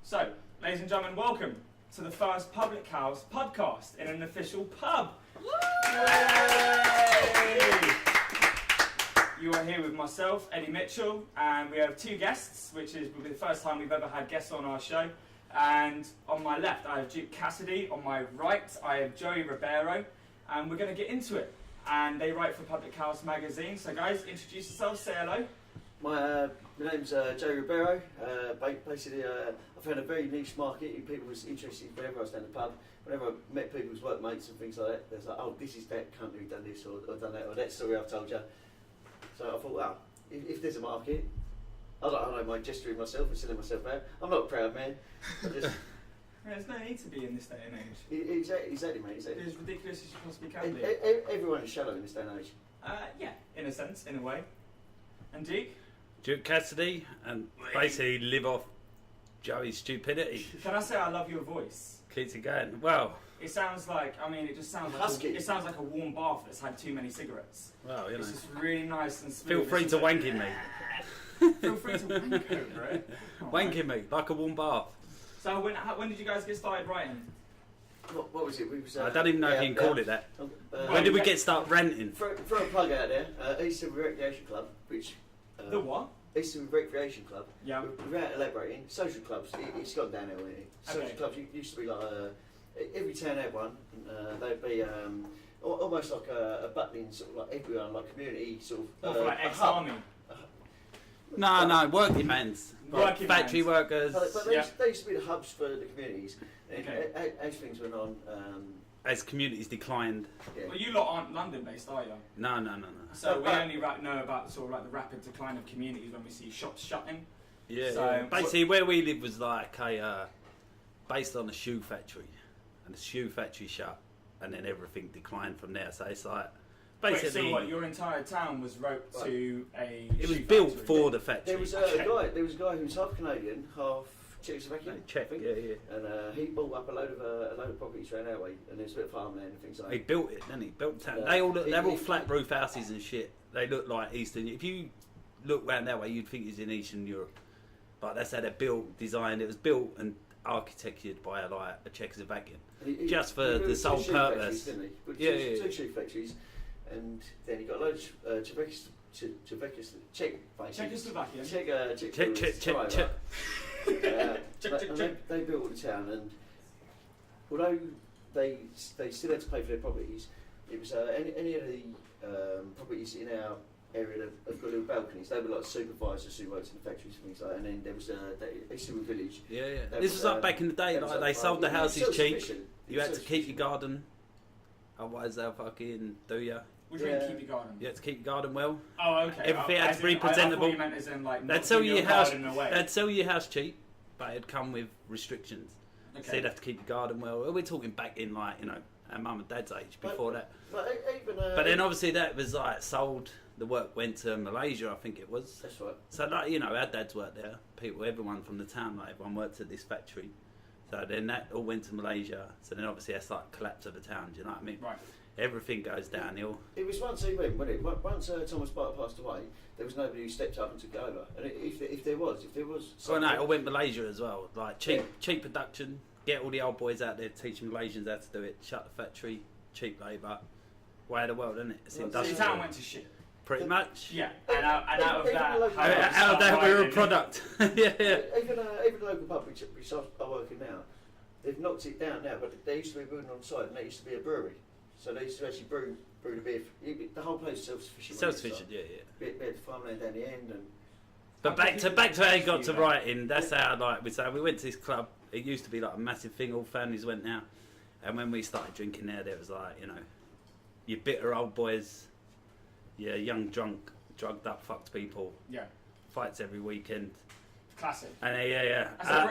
So, ladies and gentlemen, welcome to the first Public House podcast in an official pub. You are here with myself, Eddie Mitchell, and we have two guests, which will be the first time we've ever had guests on our show. And on my left, I have Cassady. On my right, I have Robero, and we're going to get into it. And they write for Public House magazine. So, guys, introduce yourselves. Say hello. My name's Robero. Basically, I found a very niche market. If people was interested, whenever I was down the pub, whenever I met people's workmates and things like that, there's like, oh, this is that company who done this or done that, or that story I've told you. So I thought, well, if there's a market, I don't mind gesturing myself and selling myself out. I'm not a proud man. I just There's no need to be in this day and age. Exactly, mate. Exactly. It's as ridiculous as you possibly can be. Everyone is shallow in this day and age. Yeah, in a sense, in a way. And Duke? Duke Cassady, and basically live off Joey's stupidity. Can I say I love your voice? Keeps it going. Well, it sounds like, it just sounds like husky. It sounds like a warm bath that's had too many cigarettes. well, you know. It's just really nice and smooth. Feel free to wank in me. Feel free to wank over it. Wank in me, like a warm bath. So when did you guys get started writing? What was it? We was, I don't even know if you can call it that. When did we start ranting? Throw a plug out there. Eastern Recreation Club, which... The what? Eastern Recreation Club. Yeah. Without elaborating, social clubs, it's gone downhill, isn't it? Social clubs used to be like, every town had one. They'd be almost like a butling, sort of like everyone, like community, sort of. What, for like ex-army? No, working men's. Working factory men's. workers. But they used to be the hubs for the communities. And as things went on... As communities declined. Yeah. Well, you lot aren't London-based, are you? No. So we only know about sort of like the rapid decline of communities when we see shops shutting. Yeah. So, basically, where we lived was like based on a shoe factory, and the shoe factory shut, and then everything declined from there. So it's like basically. Wait, so what? Your entire town was roped to a. It was shoe built factory? for the factory. There was a guy who was half Canadian, half Czechoslovakian. Czech, yeah. And he bought up a load of properties around our way, and there's a bit of farmland and things like that. He built it, didn't he? Built town. They're all flat roof houses and shit. They look like Eastern. If you look round that way, you'd think it's in Eastern Europe. But that's how they're built, designed. It was built and architectured by a Czechoslovakian, just for the sole purpose. Two shoe factories, and then he got loads of Czechoslovakian. They built the town, and although they still had to pay for their properties, it was any of the properties in our area that have got little balconies. They were like supervisors who worked in the factories and things like that. And then there was Eastern Village. Yeah. This was like back in the day. Like they sold the houses cheap. You had to keep your garden, otherwise they'll fucking do ya. What do you mean keep your garden? You had to keep your garden well. Oh, okay. Everything had to be presentable. I thought you meant as in like They'd sell you your house. They'd sell you your house cheap, but it'd come with restrictions. Okay. So you'd have to keep your garden well. We're talking back in like our mum and dad's age before that. But then obviously that was like sold. The work went to Malaysia, I think it was. That's right. So like our dads worked there. Everyone from the town, like everyone worked at this factory. So then that all went to Malaysia. So then obviously that's like collapse of the town. Do you know what I mean? Right. Everything goes downhill. It was once he went, wasn't it? Once Thomas Barker passed away, there was nobody who stepped up and took over. And if there was. Well, no, it went Malaysia as well. Like cheap production. Get all the old boys out there, teach Malaysians how to do it. Shut the factory. Cheap labour. Way of the world, isn't it? It's industrial. The town went to shit. Pretty much. Yeah, and out of that, we were a product. yeah. Even the local pub which I work in now, they've knocked it down now. But they used to be a building on the side, and there used to be a brewery. So they used to actually brew the beer. The whole place self-sufficient. Self-sufficient, yeah. Bit of farmland down the end, and. But back to how he got to writing. That's how we went to this club. It used to be like a massive thing. All families went now, and when we started drinking there was like your bitter old boys. Yeah, young, drunk, drugged up, fucked people. Yeah. Fights every weekend. Classic. And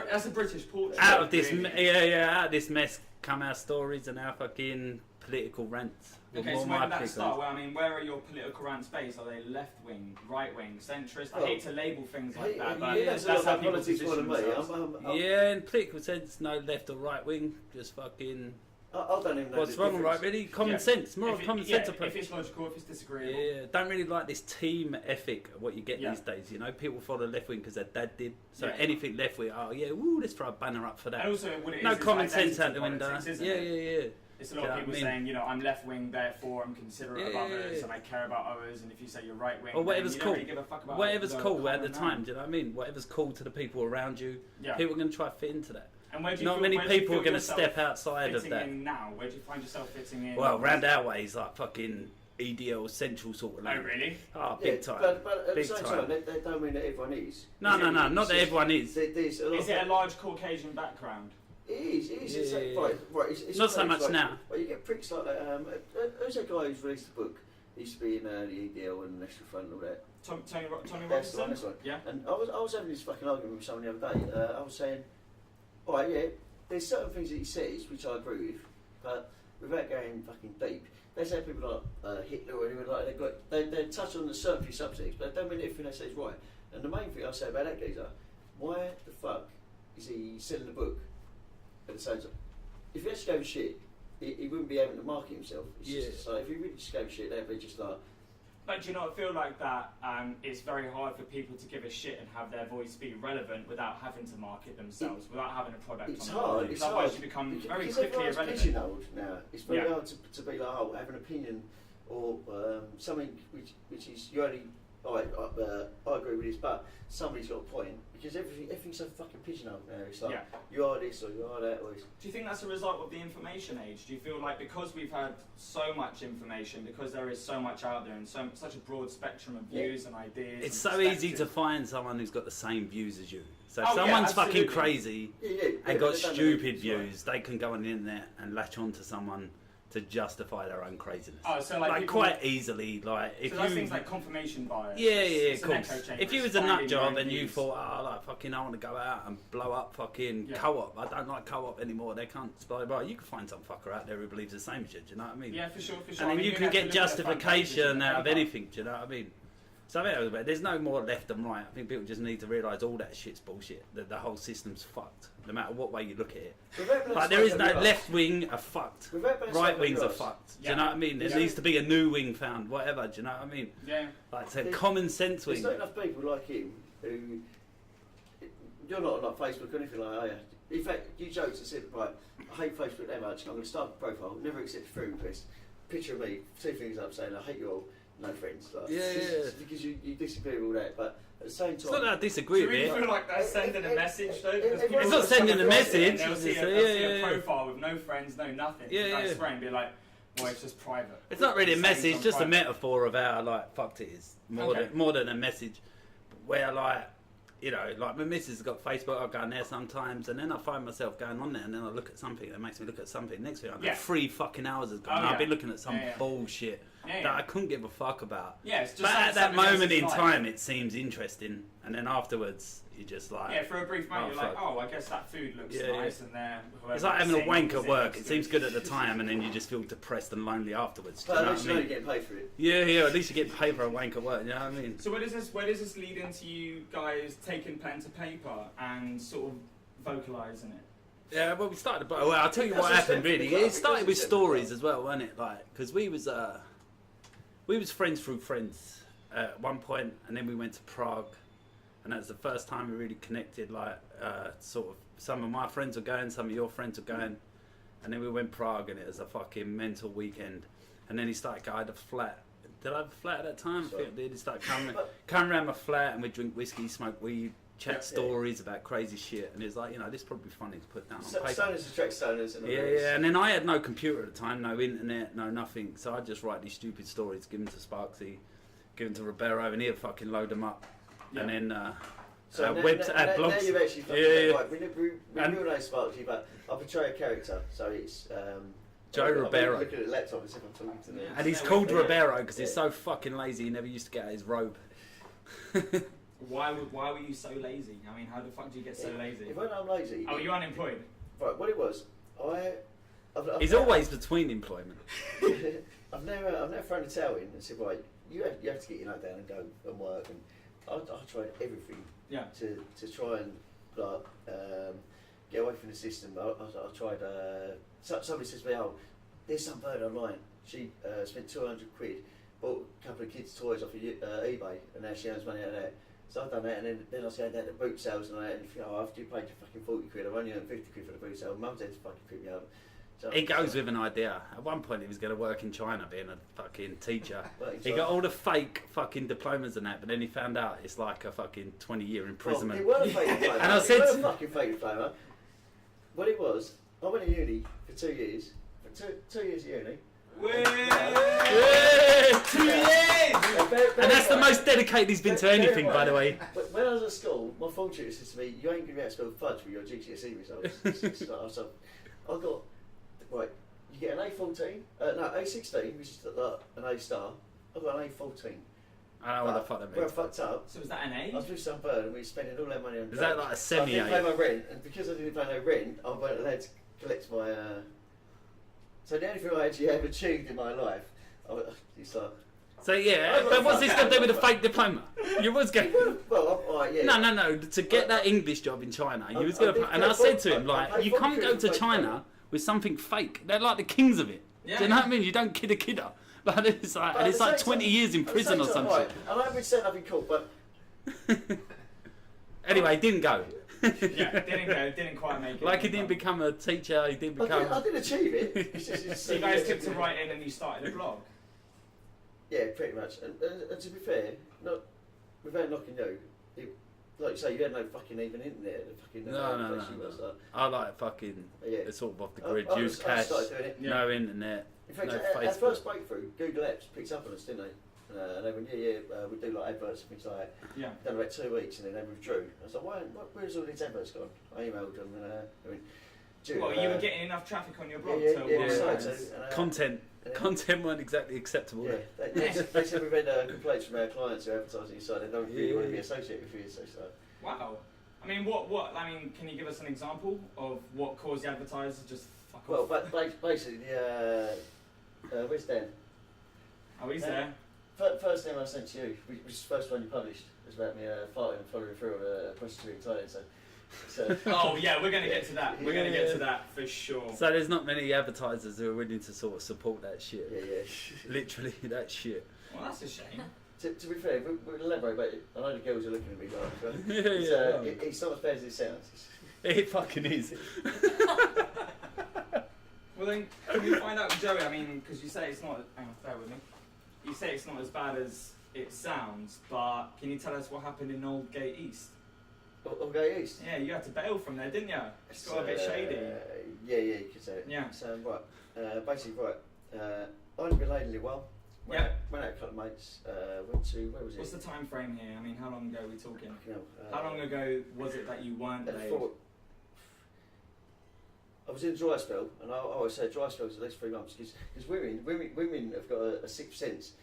That's a British portrait. Out of this, out of this mess come our stories and our fucking political rants. Okay, so where did that start? Well, where are your political rants based? Are they left wing, right wing, centrist? I hate to label things like that, but that's how people position themselves. Yeah, in political sense, no left or right wing, just fucking. I don't even know. What's the wrong, difference. right? Really, common sense. More of common sense approach. If it's logical, if it's disagreeable. Yeah, don't really like this team ethic. What you get Yeah. these days, you know, people follow left wing because their dad did. So Yeah. anything left wing, oh yeah, woo, let's throw a banner up for that. And also, what it No is common identity sense out the window. politics, isn't Yeah, it? yeah. It's a lot of people saying, you know, I'm left wing, therefore I'm considerate of others, and I care about others. And if you say you're right wing, Or whatever's you cool. don't really give a fuck about Whatever's the cool at the common time. man. Do you know what I mean? Whatever's cool to the people around you. Yeah. People are going to try to fit into that. And where do you Not feel, many where do you people are feel going to yourself step outside of fitting that. in now? Where do you find yourself fitting in? Well, round our way is like fucking EDL central sort of. Oh, really? Oh, big time. But at Big the same time. time, they don't mean that everyone is. No, not that everyone is. There's a lot Is it a large Caucasian background? It is. It's Yeah. right. It's Not so crazy, much like, now. Well, you get pricks like that. Who's that guy who's released the book? He used to be in the EDL and the National Front and all that. Tony That's the Robinson? one. That's the one. Yeah. And I was having this fucking argument with someone the other day. I was saying, all right, yeah, there's certain things that he says which I agree with, but without going fucking deep, they say people like Hitler or anyone like that. They touch on the certain few subjects, but they don't mean everything they say is right. And the main thing I say about that geezer, why the fuck is he selling the book at the same time? If he actually gave a shit, he wouldn't be able to market himself. It's just like, if he really just gave a shit, they'd be just like. But do you not feel like that it's very hard for people to give a shit and have their voice be relevant without having to market themselves, without having a product It's on hard. it? It's Otherwise hard. you become very Because quickly everyone's irrelevant. pigeonholed now. It's very Yeah. hard to be like, oh, have an opinion or something which is you only. I agree with this, but somebody's got a point because everything's so fucking pigeonholed now. It's like you are this or you are that. Or Do you think that's a result of the information age? Do you feel like because we've had so much information, because there is so much out there and such a broad spectrum of views and ideas? It's and so easy to perspectives- find someone who's got the same views as you. So if Oh, yeah, someone's fucking absolutely. crazy and they got don't know stupid it's right. views, they can go on the internet and latch on to someone to justify their own craziness. Oh, so like people- quite easily, like if So that's you. things like confirmation bias. Yeah, It's of an course. echo chamber. If you It's was a nut finding your job own and you views. thought, oh, like fucking, I want to go out and blow up fucking Yeah. co-op. I don't like co-op anymore. They can't blah blah. You can find some fucker out there who believes the same as you. Do you know what I mean? Yeah, for sure. And I then mean, you have can to get look at the front pages justification the out of paper. anything. Do you know what I mean? So I mean, there's no more left and right. I think people just need to realise all that shit's bullshit. That the whole system's fucked, no matter what way you look at it. Like there is no left wing are fucked, right wings are fucked. Do you know what I mean? There needs to be a new wing found, whatever. Do you know what I mean? Yeah. Like it's a common sense wing. There's not enough people like him who. You're not on like Facebook or anything like that, are you? In fact, you joked and said, right, I hate Facebook that much, I'm going to start a profile, never accept a friend request. Picture of me, two things up saying, I hate you all, no friends. Like, Yeah. Because you disagree with all that, but at the same time. It's not that I disagree Do with you really it. feel like that's sending a message though? Because It's people not just sending a come across it message, and They'll see, it's they'll a- see yeah, a yeah. profile with no friends, no nothing. Yeah, Nice yeah. friend, and be like, well, it's just private. It's not really a Saying message, on just a private. metaphor of how like fucked it is. More than a message. Where like, you know, like my missus has got Facebook, I'll go on there sometimes, and then I find myself going on there, and then I look at something that makes me look at something. Next thing I know, 3 fucking hours has gone. Oh, I've yeah. been looking at some Yeah, yeah. bullshit Yeah, that I couldn't give a fuck about. Yeah, it's just But like at that something else's moment in life. time, it seems interesting, and then afterwards, you're just like, Yeah, for a brief moment, you're like, fuck. oh, I guess that food looks Yeah, yeah. nice, and there. It's like having a wank at work. It seems good at the time, and then you just feel depressed and lonely afterwards. Do you But know at what least I you know mean? you're getting paid for it. Yeah, at least you get paid for a wank at work. You know what I mean? So where does this lead into you guys taking pen to paper and sort of vocalising it? Yeah, well, we started. Well, I'll tell you what That's a happened. step Really, to the club, it started with because it's a step to the stories club. as well, wasn't it? Like, because we was friends through friends at one point, and then we went to Prague, and that was the first time we really connected. Like, sort of, some of my friends were going, some of your friends were going, and then we went Prague, and it was a fucking mental weekend. And then he started going, I had a flat. Did I have a flat at that time? I think I did. He started coming around my flat, and we'd drink whiskey, smoke weed, chat stories about crazy shit, and it's like, you know, this is probably funny to put down on paper. Stoners attract stoners. And all Yeah, this. yeah, and then I had no computer at the time, no internet, no nothing, so I'd just write these stupid stories, give them to Sparksy, give them to Robero, and he'd fucking load them up. Yeah. And then now blogs. you've actually fucking Yeah. right. We real know Sparksy, but I portray a character, so it's Joe I'm Robero. looking at the laptop as if I'm talking to them. Yeah. And he's Yeah, called yeah. Robero because he's Yeah. so fucking lazy, he never used to get out his robe. Why were you so lazy? I mean, how the fuck do you get so lazy? If I'm lazy. Oh, you're unemployed. Right, what it was, I've He's always between employment. I've never thrown a towel in and said, right, you have to get your nut down and go and work, and I tried everything Yeah. to try and like, get away both in the system. I tried. Somebody says to me, "Oh, there's some bird online. She spent 200 quid, bought a couple of kids' toys off of eBay, and now she earns money out of that." So I've done that, and then I said that the boot sales and all that, and you know, after you paid your fucking 40 quid, I've only earned 50 quid for the boot sale. Mum's had to fucking pick me up. So, He goes with an idea. At one point, he was going to work in China, being a fucking teacher. He got all the fake fucking diplomas and that, but then he found out it's like a fucking 20-year imprisonment. Well, it weren't a fake diploma. And I said, it weren't a fucking fake diploma. What it was, I went to uni for 2 years. For two years at uni. Yeah, 2 years! And that's the most dedicated he's been to anything, by the way. But when I was at school, my form tutor said to me, "You ain't going to be able to spell fudge with your GCSE results." So I got, right, you get an A14, no, A16, which is an A star. I got an A14. I don't know what the fuck that Where I means. fucked up. So was that an I A? was with some bird and we were spending all that money on Is that like a I semi-A? didn't pay my rent, and because I didn't pay no rent, I weren't allowed to collect my. So the only thing I actually have achieved in my life, it's like. So yeah, but what's this got to do with a fake diploma? You was going. Well, yeah. No. To get that English job in China, you was going to. And I said to him, like, you can't go to China with something fake. They're like the kings of it. Yeah. Do you know what I mean? You don't kid a kidder. But it's like, and it's like 20 years in prison or something. Right, and I've been sent up in court, but. Anyway, didn't go. Yeah, didn't go, didn't quite make it. Like he didn't become a teacher, he didn't become. I did achieve it. It's So you guys took to writing and you started a blog? Yeah, pretty much. And to be fair, not without knocking you, like you say, you had no fucking even internet. No. I like fucking. Yeah. It's sort of off the grid. I Use cash. started doing it. No internet. In fact, No our Facebook. first breakthrough, Google Apps picked up on us, didn't they? And they went, we do like adverts and things like that. Yeah. Done about 2 weeks and then they withdrew. I was like, where's all these adverts gone? I emailed them and they went, Well, you were getting enough traffic on your blog yeah, to yeah, warrant so, ads. Content weren't exactly acceptable. Yeah, they said we've had complaints from our clients who are advertising your site. They don't really want to be associated with you. So. Wow. I mean, can you give us an example of what caused the advertisers just fuck off? Well, but basically, where's Dan? Oh, he's there. First name I sent to you, which is the first one you published, was about me farting and following through on a prostitute in Thailand. So. Oh yeah, we're gonna get to that. We're gonna get to that for sure. So there's not many advertisers who are willing to sort of support that shit. Yeah. Literally that shit. Well, that's a shame. To be fair, we'll elaborate, but I know the girls are looking at me like, it's not as bad as it sounds. It fucking is. Well then, can we find out, Joey? I mean, because you say it's not. Hang on, bear with me. You say it's not as bad as it sounds, but can you tell us what happened in Old Gate East? Old Gate East? Yeah, you had to bail from there, didn't you? It's got a bit shady. Yeah, you could say it. Yeah. So, basically, I hadn't been lately well. Went out with a couple of mates, went to, where was it? What's the time frame here? I mean, how long ago are we talking? How long ago was it that you weren't laid? I was in a dry spell, and I always say dry spells at least 3 months, because women have got a sixth sense.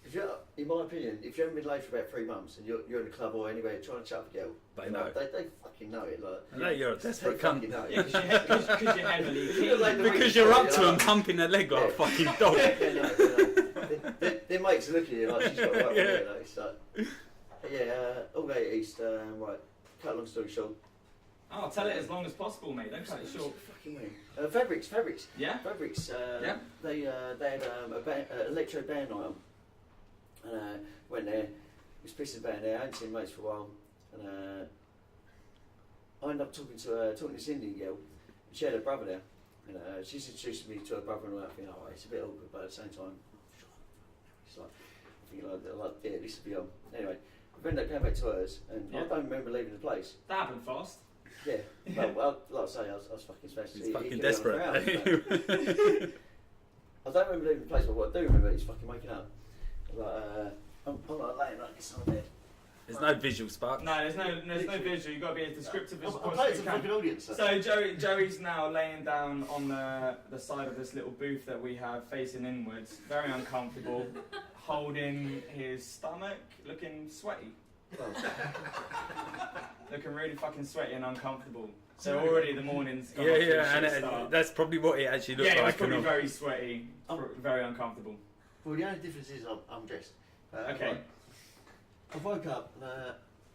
If you're, in my opinion, if you haven't been laid for about 3 months and you're in a club or anywhere trying to chat with a girl, They know. They fucking know it. Like, I know you're a desperate they cunt. fucking know it. Yeah, because you're heavily keen. Because you're up to them pumping their leg like a fucking dog. Their mates look at you like she's got right on there. All Gate East, right, cut long story short. Oh, tell it as long as possible, mate. Don't cut it short. Fucking Fabrics. Yeah? Fabrics, Yeah. they had a electro band night on. And went there, was pissing band there, I hadn't seen mates for a while. And I ended up talking to this Indian girl. She had her brother there. And she's introduced me to her brother and all that. I think, it's a bit awkward, but at the same time, it's like, this will be on. Anyway, we ended up going back to hers, and I don't remember leaving the place. That happened fast. Yeah, well, like I say, I was fucking smashed. He's fucking desperate. I don't remember leaving the place, but what I do remember is fucking waking up. Like, I'm like laying like this on bed. There's no visual spark. No, there's no visual. You've got to be as descriptive as I'm possible. playing to the fucking audience. So Joey's now laying down on the side of this little booth that we have, facing inwards, very uncomfortable, holding his stomach, looking sweaty. Looking really fucking sweaty and uncomfortable. So already the morning's gone off to a shit start. That's probably what it actually looked Yeah, it was like. probably very sweaty, very uncomfortable. Well, the only difference is I'm dressed. Okay. I woke up and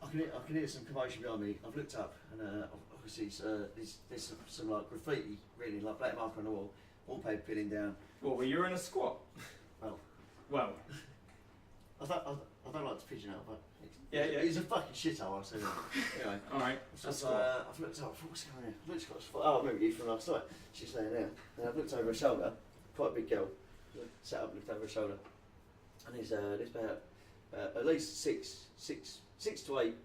I can hear some commotion behind me. I've looked up and I can because there's some like graffiti, really, like black marker on the wall, wallpaper peeling down. What, were you in a squat? Well. I don't like to pigeon out, but Yeah. it's a fucking shithole, I'll say that. Anyway. Alright. I've looked up, what's going on here? I remember you from last night. She's laying there. And I've looked over her shoulder, quite a big girl. Sat up, looked over her shoulder. And there's about at least six to 8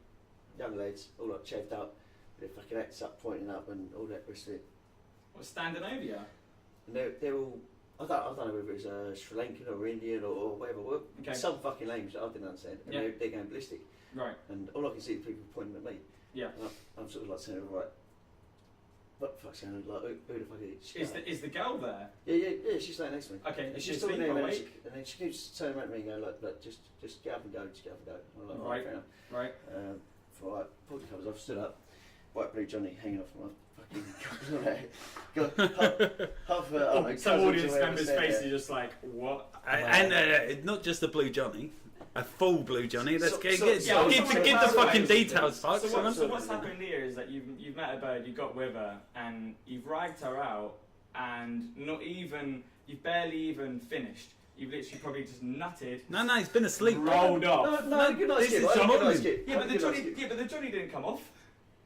young lads, all like chafed up, their fucking hats up, pointing up, and all that rest of it. What's standing over you? And they're all, I don't know whether it's Sri Lankan or Indian or whatever, Okay. some fucking language that I didn't understand, and Yeah. they're going ballistic. Right. And all I can see is people pointing at me. Yeah. And I'm sort of like saying, right, what the fuck's going on? Like, who the fuck is she? Is the girl there? Yeah, she's standing next to me. Okay, And is she she's talking asleep there, or and awake? then she keeps turning around to me and going, look, just get up and go, just get up and go. I'm like, Right. fair enough. Right. Before I pulled the covers off, stood up, white blue Johnny hanging off my fucking half Some audience members' faces are just like, what? And not just a blue Johnny, a full blue Johnny. Let's give the so- fucking details, folks. So what's happened here is that you've met a bird, you got with her, and you've ragged her out, and you've barely even finished. You've literally probably just nutted. No, he's been asleep. Rolled off. No, good night, this Skip. is I had a good night, Johnny. Skip. Yeah, but the Johnny didn't come off.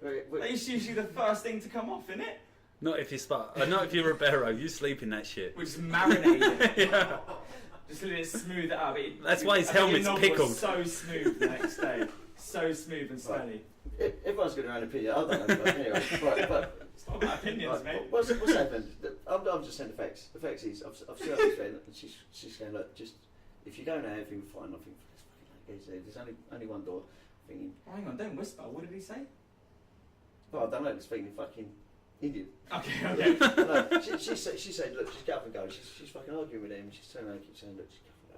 Wait. That's usually the first thing to come off, isn't it? Not if you're not if you're Robero. You sleep in that shit. We're just marinating it. Yeah. Just let it smooth it out. That's why his I bet your helmet's knob pickled. Was so smooth the next day. So smooth and smelly. Everyone's got their own opinion. I don't know, but anyway. Right, but It's not about opinions, mate. what's happened? I'm just saying the facts. The facts is, I've seen this friend, and she's going, look, just if you go now, everything will fine. I think there's only one door. Thinking, Oh, hang on, don't whisper. What did he say? well, I don't know. They're speaking fucking Indian. Okay. No, she said, look, just get up and go. She's fucking arguing with him. She's turning around and keeps saying, look, just get up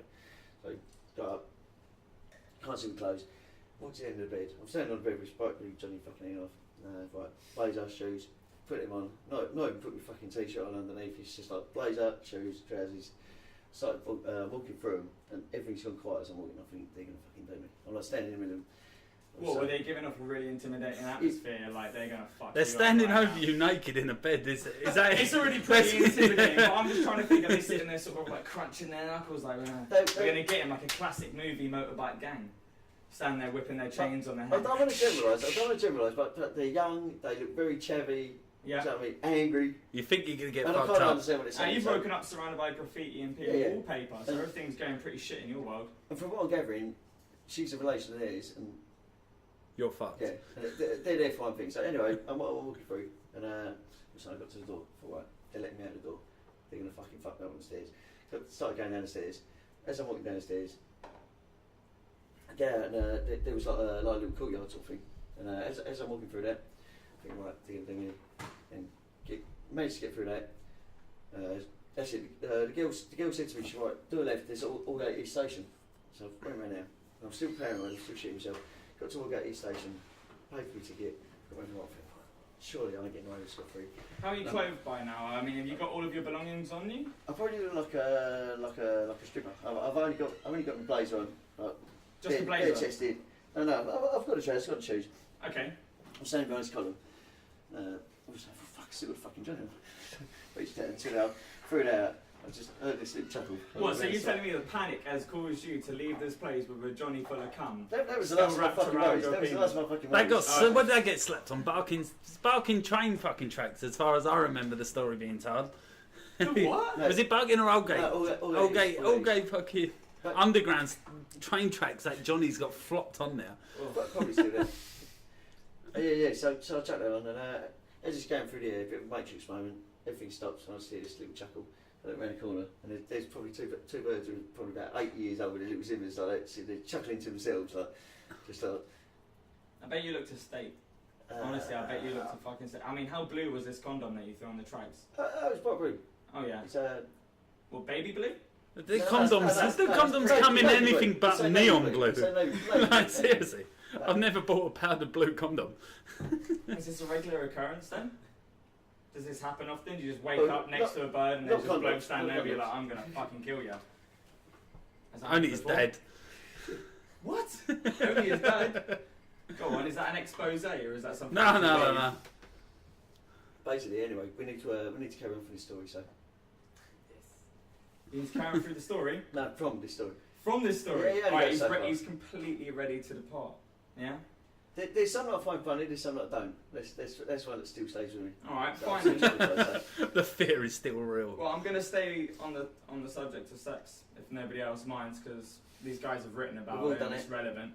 and go. So, got up. Can't see the clothes. Walked to the end of the bed. I'm standing on the bed with Spike Blue, Johnny fucking hanging off. Right, blazer, shoes, put them on. Not even put my fucking t-shirt on underneath. It's just like blazer, shoes, trousers. Started walking through them, and everything's gone quiet as I'm walking. I think they're going to fucking do me. I'm like standing in the middle of them. What, were they giving off a really intimidating atmosphere? Like they're gonna fuck They're you standing up right over now? you naked in a bed. Is that? It's already pretty intimidating, but I'm just trying to think of they sitting there sort of like crunching their knuckles like we're gonna get him like a classic movie motorbike gang. Standing there whipping their chains on their I head. don't want to generalise, but they're young, they look very chavvy, Yeah. you know what I mean, angry, You think you're gonna get and I fucked can't up? understand what it's saying. You've woken up surrounded by graffiti and peeled Yeah. wallpaper, so everything's going pretty shit in your world. And from what I'm gathering, she's a relation of theirs, and You're fucked. yeah, and they're there for one thing. So anyway, I'm walking through, and so I got to the door. I thought, right, they're letting me out the door. They're gonna fucking fuck me up on the stairs. So I started going down the stairs. As I'm walking down the stairs, I get out, and there was like a little courtyard sort of thing. And as I'm walking through that, I think, right, they're gonna and managed to get through that. That's it. The girl said to me, she's right, do a left. There's Allgate East Station. So I went around there. And I'm still paranoid. I'm still shitting myself. Got to Allgate East Station. Paid for my ticket. Got my right. Surely I ain't getting away with scot free. How are you clothed by now? I mean, have you got all of your belongings on you? I probably look like a stripper. I've only got my blazer on. Like, Just the blazer? Bare chested. No, I've got a trousers. Got the shoes. Okay. I'm standing behind this column. I was like, for fuck's sake, what a fucking journal. Reached down, took it out, threw it out. I just heard this little chuckle. What, so you're telling me the panic has caused you to leave this place with a Johnny full of cum? That was the Still last of my wrapped fucking around worries. your That was the penis. last of my fucking That worries. got what did that get slapped on? Barking train fucking tracks, as far as I remember the story being told. The what? No. Was it Barking or Oldgate? No, Oldgate fucking But- underground train tracks that Johnny's got flopped on there. Probably still there. Yeah. So I chucked that on, and as it's going through the air, a bit of a matrix moment, everything stops, and I see this little chuckle. I look around the corner, and there's probably two birds who are probably about 8 years old with their little zimmers like that. So they're chuckling to themselves, like, just like. I bet you looked a state. Honestly, I bet you looked a fucking state. I mean, how blue was this condom that you threw on the tracks? It was quite blue. Oh yeah. It's Well, baby blue? The condoms come in anything but neon blue. Like, seriously, I've never bought a powdered blue condom. Is this a regular occurrence then? Does this happen often? Do you just wake up next to a bird and there's just a bloke standing over you like, I'm gonna fucking kill you? Only his dad. What? Only his dad? Go on, is that an expose or is that something? No. basically, anyway, we need to carry on from this story. So, He's carrying through the story. no, from this story. From this story. Yeah, Right, so far. he's completely ready to depart. Yeah. There's some that I find funny. There's some that I don't. That's one that still stays with me. All right, So, fine. The fear is still real. Well, I'm gonna stay on the subject of sex if nobody else minds, because these guys have written about We've all it. done And it's it. relevant.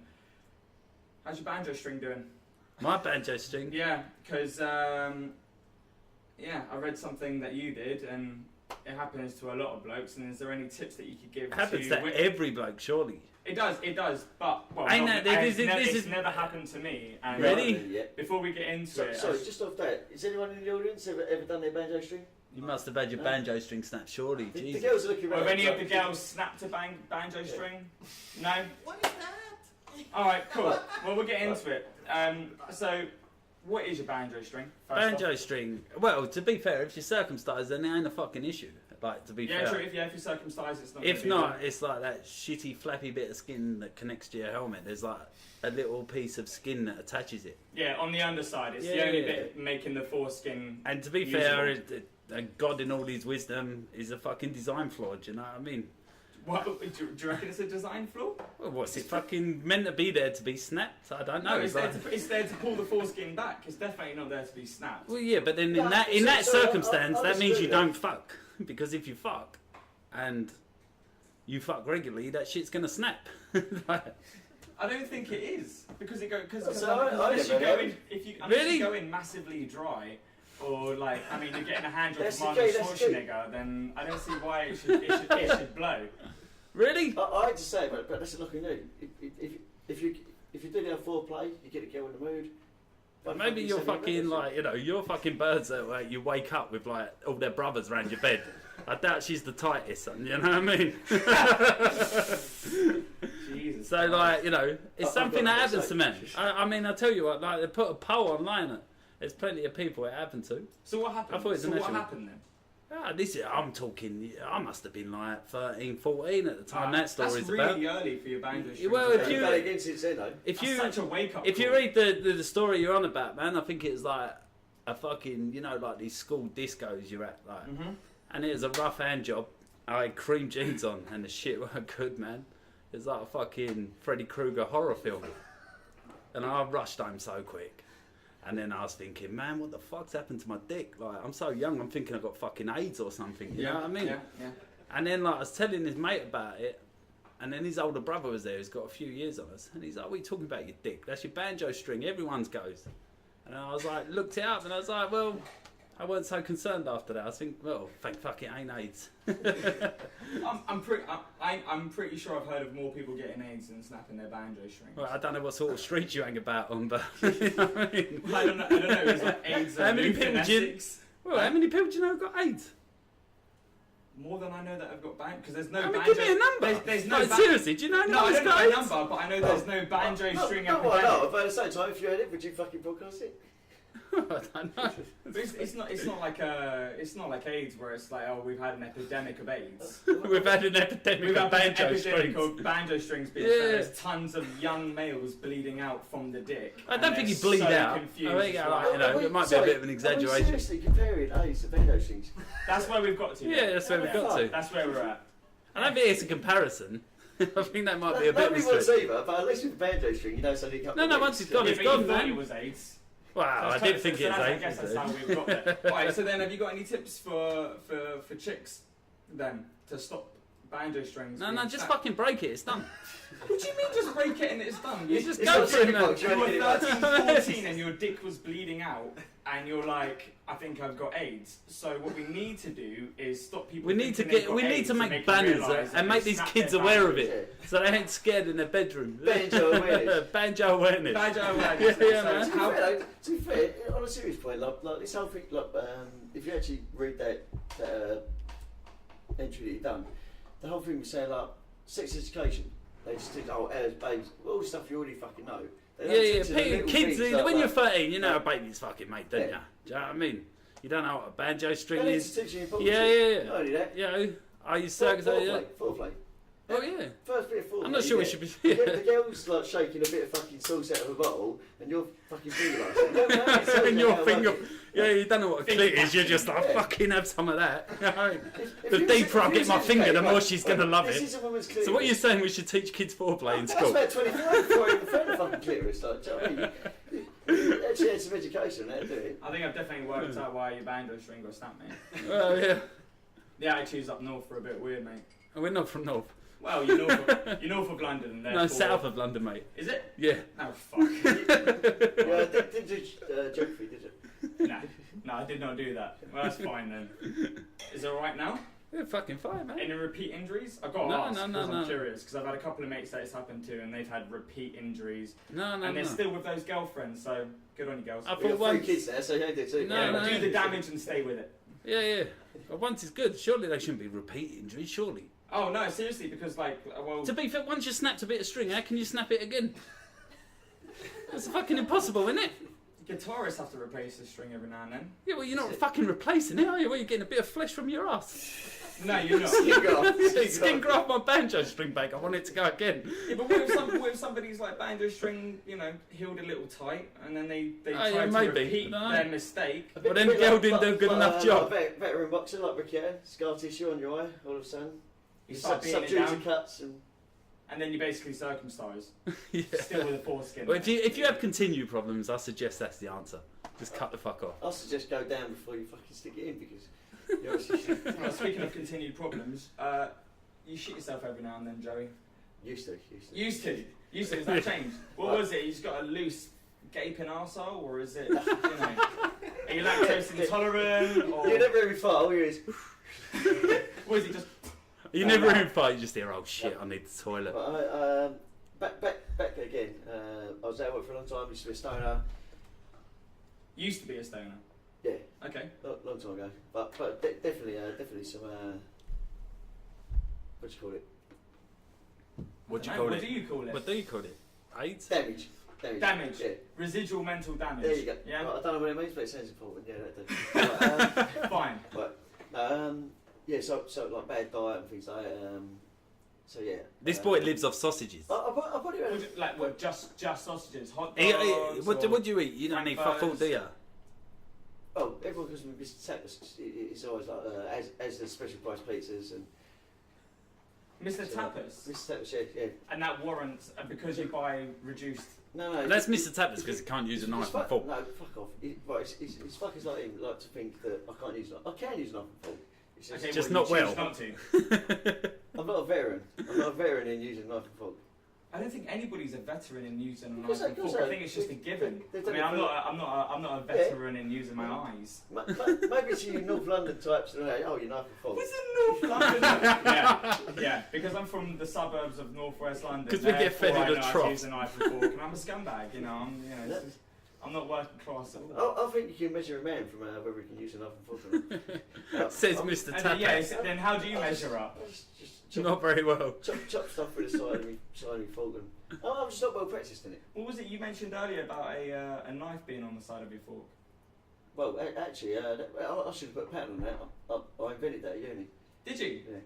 How's your banjo string doing? My banjo string. Yeah, because I read something that you did, and it happens to a lot of blokes. And is there any tips that you could give? It happens to to every bloke, surely. It does. But well, I know, not- it's never happened to me. And Really? Yeah. before we get into it, Sorry, just off that, has anyone in the audience ever done their banjo string? You must have had your No. banjo string snapped, surely. The Jesus. girls are looking have around. any of like, the girls snapped a banjo string? No. What is that? All right, cool. Well, we'll get into it. So, what is your banjo string? First Banjo off? string. Well, to be fair, if you're circumcised, then it ain't a fucking issue. Like, to be Yeah, fair. true. If you're circumcised, it's not. If gonna be not, it's like that shitty flappy bit of skin that connects to your helmet. There's like a little piece of skin that attaches it. yeah, on the underside, it's the Yeah, only yeah. bit making the foreskin. And to be Usable. fair, God in all his wisdom is a fucking design flaw. Do you know what I mean? What do you reckon it's a design flaw? Well, what's it fucking meant to be there to be snapped? I don't know. No, it's like- there to pull the foreskin back. It's definitely not there to be snapped. Well, yeah, but then Yeah, in that so circumstance, I that means you disagree. don't fuck. Because if you fuck and you fuck regularly, that shit's gonna snap. Like, I don't think it is because it because So I unless you never go know. in unless Really? you go in massively dry. Or like, I mean, you're getting a hand job That's from the Arnold key, that's the key. Schwarzenegger, then I don't see why it should blow. really? I hate to say it, but that's not you. If you do that foreplay, you get a girl in the mood. Maybe you're fucking like, you know, you're fucking birds that like, you wake up with like all their brothers around your bed. I doubt she's the tightest, son, you know what I mean? Jesus. So Christ. like, you know, it's I've something got that to happens say- to men. I mean, I tell you what, like they put a poll online. There's plenty of people it happened to. So what happened? I thought it was so an what issue. happened then? I'm talking, I must have been like 13, 14 at the time that That's story's really about. early for your banjo string. Well, to if go. you- You've done it again since then, though. If That's you such a wake up. If you read the story you're on about, man, I think it's like a fucking, you know, like these school discos you're at, like, Mhm. and it was a rough hand job. I had cream jeans on, and the shit weren't good, man. It was like a fucking Freddy Krueger horror film, and I rushed home so quick. And then I was thinking, man, what the fuck's happened to my dick? Like, I'm so young, I'm thinking I've got fucking AIDS or something. You know what I mean? Yeah, yeah. And then like I was telling his mate about it, and then his older brother was there who's got a few years on us, and he's like, what are you talking about, your dick? That's your banjo string, everyone's goes. And I was like, looked it up, and I was like, well, I weren't so concerned after that. I think, well, thank fuck it ain't AIDS. I'm pretty sure I've heard of more people getting AIDS than snapping their banjo strings. Well, I don't know what sort of streets you hang about on, but you know what I mean? I don't know. It's like AIDS How many aloof in people do you- Essex. Well, how many people do you know have got AIDS? More than I know that have got banjo, because there's no I mean, banjo. give me a number. There's no Like, ba- seriously, do you know No, I anyone's don't know got a AIDS? number, but I know there's no banjo string No, well, epidemic. no, but at the same time, if you had it, would you fucking broadcast it? I don't know. But it's not like AIDS where it's like, oh, we've had an epidemic of AIDS. We've had an epidemic We've of had an banjo epidemic strings. of banjo strings being Yeah. there's tons of young males bleeding out from the dick. I and don't think they're you bleed so out. confused. I think, It's like, like- you know, it might be a bit of an Are we exaggeration. seriously comparing AIDS to banjo strings? That's where we've got to. Yeah, that's where we've got to. That's where we're at. I don't think it's a comparison. I think that might be a bit of Nobody a wants stretch. either, but at least with a banjo string, you know something comes. No, no, once it's gone, Yeah, it's but gone, you thought man. it was AIDS. Wow, I did think it's I AIDS. guess that's how we've got there. Right, so then have you got any tips for chicks then to stop banjo strings? No, being no, just snapped? fucking break it. It's done. What do you mean just break it and it's done? You just It's go not for it, difficult, man. you You were reckon it 13, 14 and your dick was bleeding out and you're like, I think I've got AIDS. So what we need to do is stop people We need to thinking they've get. got We need AIDS to and make them banners realise that and make they these snapped kids their aware of banjo. it, so they ain't scared in their bedroom. Banjo awareness. Banjo awareness. Banjo awareness. Yeah, yeah, So man. it's To be how- fair, to be fair, on a serious point, like this whole thing, like if you actually read that entry that you done, the whole thing was saying like sex education. They just think, oh, as babes, all the stuff you already fucking know. They don't Yeah, teach you the yeah. little Kids, things when like you're that. 13, you know a baby's fucking mate, don't Yeah. you? Do you know what I mean? You don't know what a banjo string They need is. to teach you important Yeah, shit. yeah, yeah. Not only that, You know, are you circumcised? Yeah. foreplay. Oh yeah. First bit of foreplay. I'm not sure we should be. The girl's like shaking a bit of fucking sauce out of a bottle, and you're fucking fingerlasting. You don't know it's so And your how finger, much Yeah, you don't know what a clit is. You're just like, Yeah. fucking have some of that. If The you deeper I was- get if my you was finger, the educated, more right, she's going to love this it. is a woman's clitoris. So what you're saying, we should teach kids foreplay in That's school? about 25 before I even found a fucking clitoris. Like, do you know what I mean? You actually had some education on how to do it. I think I've definitely worked out why your banjo string got snapped, mate. Well, yeah. The attitudes up north are a bit weird, mate. We're not from North. Well, you're north of London, and therefore... No, south of London, mate. Is it? Yeah. Oh, fuck. Yeah, did do geography, did you? No, I did not do that. Well, that's fine then. Is it alright now? We're fucking fine, mate. Any repeat injuries? I've got to No, ask, no, because no, I'm no. curious, because I've had a couple of mates that it's happened to, and they've had repeat injuries, No, and they're still with those girlfriends, so good on you girls. I We thought got 3 once... kids there, so yeah, did too. No, Yeah, no. do the damage and stay with it. Yeah, yeah. Well, once is good. Surely they shouldn't be repeat injuries, surely. Oh, no, seriously, because, like, well... To be fair, once you snapped a bit of string, how can you snap it again? That's fucking impossible, isn't it? Guitarists have to replace the string every now and then. Yeah, well, you're not fucking replacing it, are you? Well, you're getting a bit of flesh from your ass. No, you're not. Skin graft. Skin graft my banjo string back. I want it to go again. Yeah, but what if somebody's like banjo string, you know, healed a little tight, and then they Oh, try yeah, to maybe. repeat No. their mistake? A Well, bit- then bit Gail didn't do a good enough job. Like a veteran boxer like Ricciardo, scar tissue on your eye all of a sudden. You start beating it Subdues down, and cuts and... and then you basically circumcise, Yeah. still with a foreskin. Well, if you have continued problems, I suggest that's the answer. Just cut the fuck off. I suggest go down before you fucking stick it in because you're obviously Well, speaking of continued problems, you shit yourself every now and then, Joey. used to. Used to. Has that changed? What was it? You just got a loose, gaping arsehole, or is it, you know, are you lactose intolerant, or You never hear me fart, all you hear is... was it just... You never even fight, you just hear, oh shit, I need the toilet. Back again. I was out for a long time, used to be a stoner. Used to be a stoner? Yeah, Okay. long time ago. But definitely some... what do you call it? What do you I call don't know, it? What do you call it? What do you call it? AIDS? Damage. Damage. Yeah. Residual mental damage. There you go. Yeah? Well, I don't know what it means, but it sounds important. Yeah, that does. Fine. Yeah, so like bad diet and things like that. So yeah. This boy lives off sausages. I put it around. Like what? Just sausages, hot He- dogs. what do you eat? You don't need fuck all, do you? Oh, everyone calls me Mr. Tapas. It's always like as the special price pizzas and Mr. so, Tapas. Mr. Tapas, yeah. And that warrants because you buy reduced. No. That's Mr. Tapas because he can't use a knife and fork. No, fuck off. It's fuckers like him like to think that I can't use. I can use a knife and fork. It's Okay, Just what, not you well. choose Not to. I'm not a veteran. I'm not a veteran in using a knife and fork. I don't think anybody's a veteran in using a knife Because and they- fork. I think it's just a given. they've I done mean, it I'm for- not a veteran in using my eyes. Maybe it's you North London types that are, oh, you're knife and fork. What's in North London? yeah, because I'm from the suburbs of northwest London. 'Cause we get fed therefore in a I know how to trough. use a knife and fork, and I'm a scumbag. You know, it's just, I'm not working class at all. I think you can measure a man from whether he can use a knife and fork or not. Says Mr. And then, yeah, Tapas. then how do you measure up? Just chop, Not very well. chop stuff with the side of me fork. I'm just not well practiced in it. What was it you mentioned earlier about a knife being on the side of your fork? Well, actually, I should have put a pattern on that. I invented that at uni. Did you? Yeah.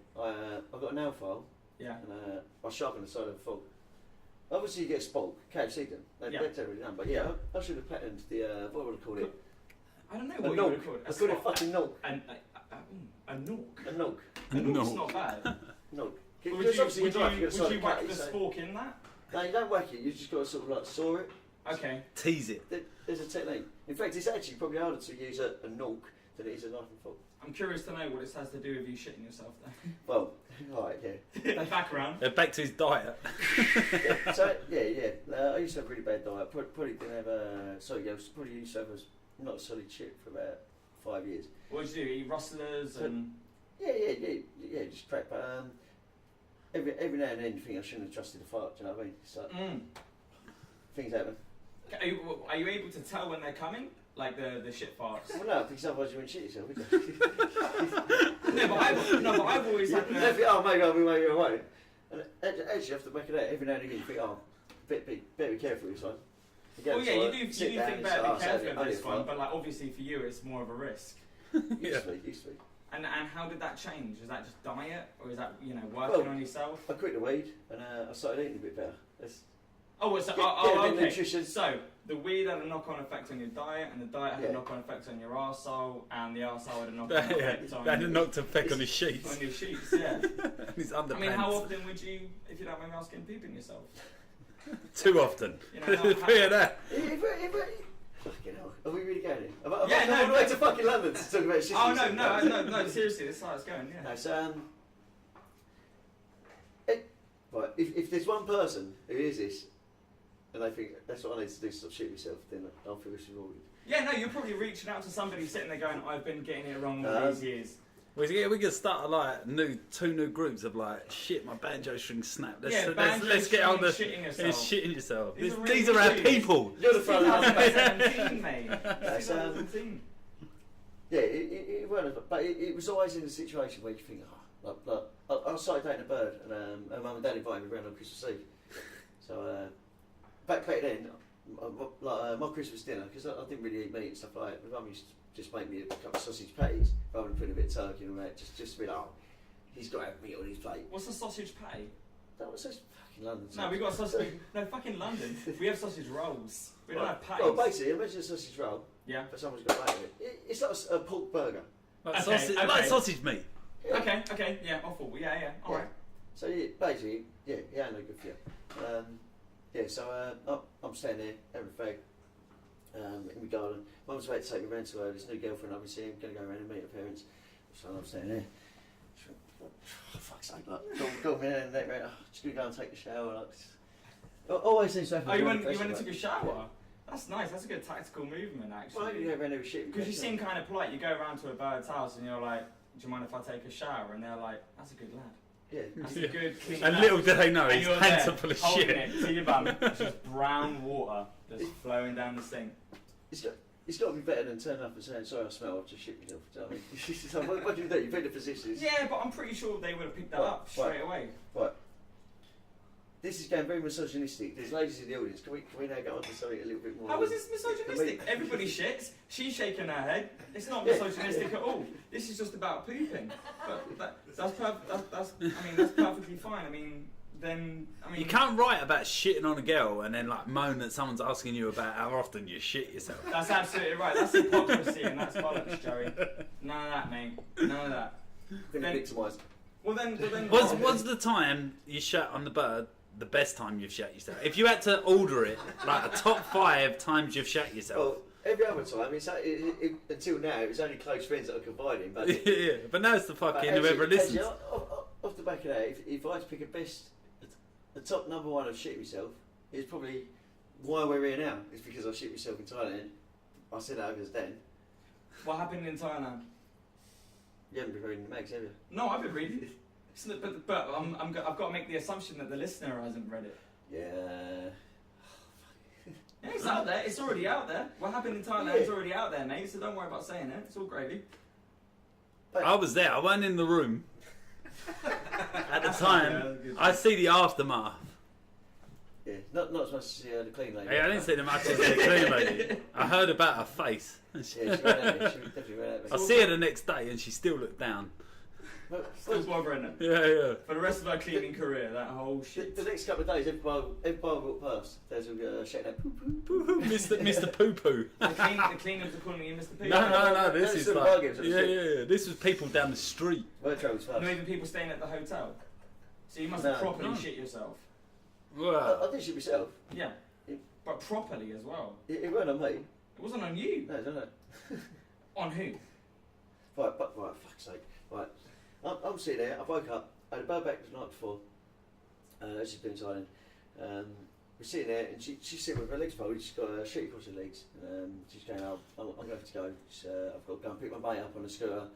I got a nail file Yeah. and I sharpened the side of the fork. Obviously, you get a spoke, KFC them. Yeah. That's everything done. But yeah, I should have patterned the what would I call it? I don't know A what you knock. would call it. I call it fucking knock. A knock. A knock. A knock's Knock. not bad. Knock. Would Because you, obviously would your knife, you, you've got a would side you of whack cut, the so- spork in that? No, you don't whack it. You just got to sort of like saw it. Okay. Tease it. There's a technique. In fact, it's actually probably harder to use a knock than it is a knife and fork. I'm curious to know what this has to do with you shitting yourself Well, alright, yeah. then. Back around. Back to his diet. Yeah. So yeah. I used to have a really bad diet. Probably didn't have a. Sorry, I probably used to have a not solid shit for about 5 years. What did you do? Eat rustlers and. Yeah. Just crap. Every now and then, you think I shouldn't have trusted a fart. Do you know what I mean? It's like things happen. Are you able to tell when they're coming? Like the shit farts? Well, no, because otherwise you wouldn't shit yourself, would you? No, but I've always had You to. think, oh, maybe I'll be way away. And actually, you have to make it out every now and again. You think, oh, better be careful with this one. Well, yeah, you do think better be careful of this one, but like obviously for you it's more of a risk. Used to be. And how did that change? Is that just diet, or is that working on yourself? I quit the weed and I started eating a bit better. Oh, so, Get a bit of okay. nutrition. So, the weed had a knock-on effect on your diet, and the diet had Yeah. a knock-on effect on your arsehole, and the arsehole had a knock-on effect on... That knocked effect on his sheets. On your sheets, yeah. And his underpants. I mean, how often would you, if you don't mind me asking, poop in yourself? Too often. You know, Fear that. Fucking hell. Are we really going in? Yeah, no, I'm on the way to fucking London to talk about shit. Oh, no, seriously, this is how it's going, yeah. No, so, right, if there's one person who hears this and they think that's what I need to do to stop shitting myself, then I'll feel rewarded. Yeah, no, you're probably reaching out to somebody sitting there going, I've been getting it wrong all these years. We could start two new groups of like, shit, my banjo string snapped. Let's get on the shitting yourself. Shitting yourself. These These are are our really people. You're the front line. 2017, mate. That's, 2017. Yeah, it weren't, but it was always in a situation where you think, I started dating a bird, and her mum and dad invited me around on Christmas Eve. So back then, my Christmas dinner, because I didn't really eat meat and stuff like that, my mum used to just make me a couple of sausage patties rather than putting a bit of turkey and all that. Just to be like, he's got to have meat on his plate. What's a sausage patty? That was just fucking London. No, we got sausage. No, fucking London. We have sausage rolls. We don't have patties. Well, basically, imagine a sausage roll. Yeah. But someone's got made of it. It's like a pork burger. Like, Okay, sausage, okay. like sausage meat. Yeah. Okay, yeah, awful. Yeah, alright. So basically, yeah, no good for you. So I'm standing there having a fag in the garden. Mum's about to take me round to this new girlfriend I've been seeing. Going to go around and meet her parents. So I'm standing there. She went, oh, fuck's sake, like, go in and that, right? Just going to go and take a shower. Like, always seems to happen. Oh, you went and took a shower? That's nice. That's a good tactical movement, actually. Well, you go around every shit. Because you seem kind of polite. You go around to a bird's house and you're like, do you mind if I take a shower? And they're like, that's a good lad. Yeah. That's a good, clean And lad. little do they know, And his you're pants there, are full of holding shit. it to your bum. It's just brown water just flowing down the sink. It's got to be better than turning up and saying, sorry, I smell, I've just shit myself. Do you know what I mean? What do you do? You put in the positions. Yeah, but I'm pretty sure they would have picked that up straight away. Right. This is going very misogynistic. There's ladies in the audience. Can we now go on to something a little bit more... How is this misogynistic? Everybody shits. She's shaking her head. It's not Yeah. misogynistic at all. This is just about pooping. But that's perfectly fine. You can't write about shitting on a girl and then like moan that someone's asking you about how often you shit yourself. That's absolutely right. That's hypocrisy and that's bollocks, Joey. None of that, mate. None of that. Been victimised. Well then. Was the time you shat on the bird the best time you've shat yourself? If you had to order it, like a top 5 times you've shat yourself. Well, every other time, until now, it was only close friends that are confiding. But Yeah, but now it's the fucking actually, whoever listens. off the back of that, if I had to pick the top number 1 of shit myself, is probably why we're here now. It's because I shit myself in Thailand. I said that over as then. What happened in Thailand? You haven't been reading the mags, have you? No, I've been reading it. But I've got to make the assumption that the listener hasn't read it. Yeah. Yeah, it's out there. It's already out there. What happened in Thailand is already out there, mate. So don't worry about saying it. It's all gravy. I was there. I wasn't in the room at the time. I see the aftermath. Yeah, not as much as the clean lady. Hey, I didn't see the much as the clean lady. I heard about her face. Yeah, she ran at me. She definitely ran at me. I see her the next day and she still looked down. Still bothering it. Yeah. For the rest of our cleaning career, that whole shit. The next couple of days, every bar I walk past, there's a shake that poo poo. Poo-poo, Mr. Poo Poo. The cleaners are calling me Mr. Poo. No. This is That's like, the bargains, yeah. This was people down the street. Word travels fast. Not even people staying at the hotel. So you must No. have properly No. shit yourself. Wow. I did shit myself. Yeah, but properly as well. It weren't on me. It wasn't on you. No. On who? Right, fuck's sake. Right, I'm sitting there. I woke up. I had a bird back the night before. She's been in Thailand. We're sitting there, and she's sitting with her legs folded. She's got a sheet across her legs. She's going, I'm going to have to go. I've got to go and pick my mate up on the scooter.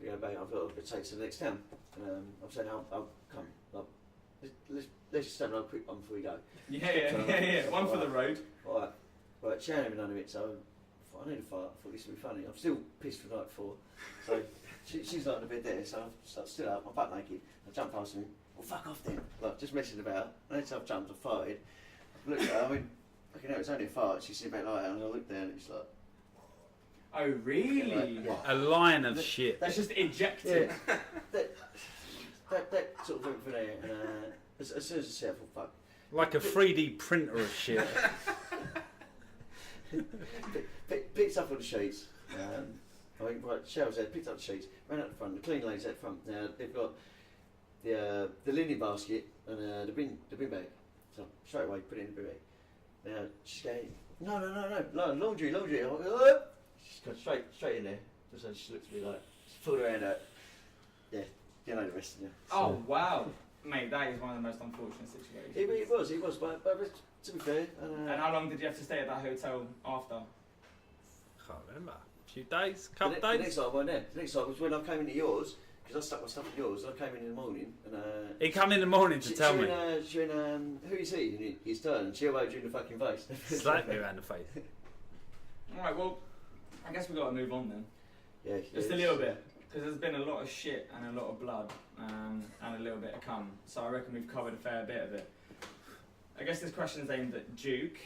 I've got to take to the next town. I'm saying, I'll come. Let's just have another quick one before we go. Yeah. One for the road. Right. She ain't having none of it, so I need a fart. I thought this would be funny. I'm still pissed from the night before. So she's like in the bed there, so I stood up, I'm butt naked. I jumped past him. Well, fuck off then. Like, just messing about. And then I've jumped, I farted. I looked at her, fucking hell, it's only a fart. She's sitting back like that, and I looked there, and it's like... Oh, really? Yeah. A line of shit. That's just ejected. Yeah. that sort of went for there, and as soon as I said, I thought, fuck. Like a 3D printer of shit. Picked up all the sheets. I went right, shelves there, picked up the sheets, ran out the front. The clean lady's out front. Now they've got the linen basket and the bin bag. So straight away put it in the bin bag. Now she's going, no, laundry. I'm like, oh. She's gone straight in there. Just so she looks at me like, she's pulled her hand out. Yeah, you know the rest of you. Oh wow, mate, that is one of the most unfortunate situations. It was, but to be fair. And how long did you have to stay at that hotel after? Can't remember. A few days, couple The days. next time I went there. The next time was when I came into yours, because I stuck my stuff in yours. I came in the morning and. He come in the morning to tell me. She went, who is he? And his turn. She elbowed you in the fucking face. Slapped me around the face. Alright, well, I guess we've got to move on then. Yeah. Just a little bit. Because there's been a lot of shit and a lot of blood and a little bit of cum. So I reckon we've covered a fair bit of it. I guess this question is aimed at Duke.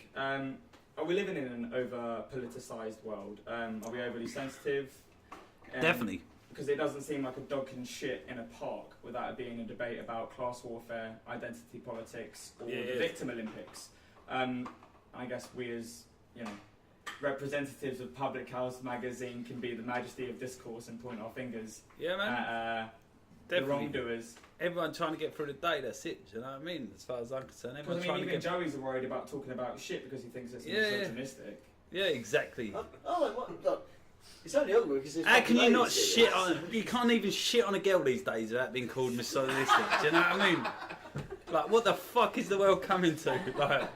Are we living in an over-politicised world? Are we overly sensitive? Definitely. Because it doesn't seem like a dog can shit in a park without it being a debate about class warfare, identity politics, or the Victim Olympics. I guess we as, representatives of Public House magazine can be the majesty of discourse and point our fingers at the wrongdoers. Everyone trying to get through the day, that's it, do you know what I mean? As far as I'm concerned. Because even Joey's are worried about talking about shit because he thinks it's misogynistic. Yeah, exactly. Look, it's only ugly because how can you not shit on... You can't even shit on a girl these days without being called misogynistic, do you know what I mean? Like, what the fuck is the world coming to? Like...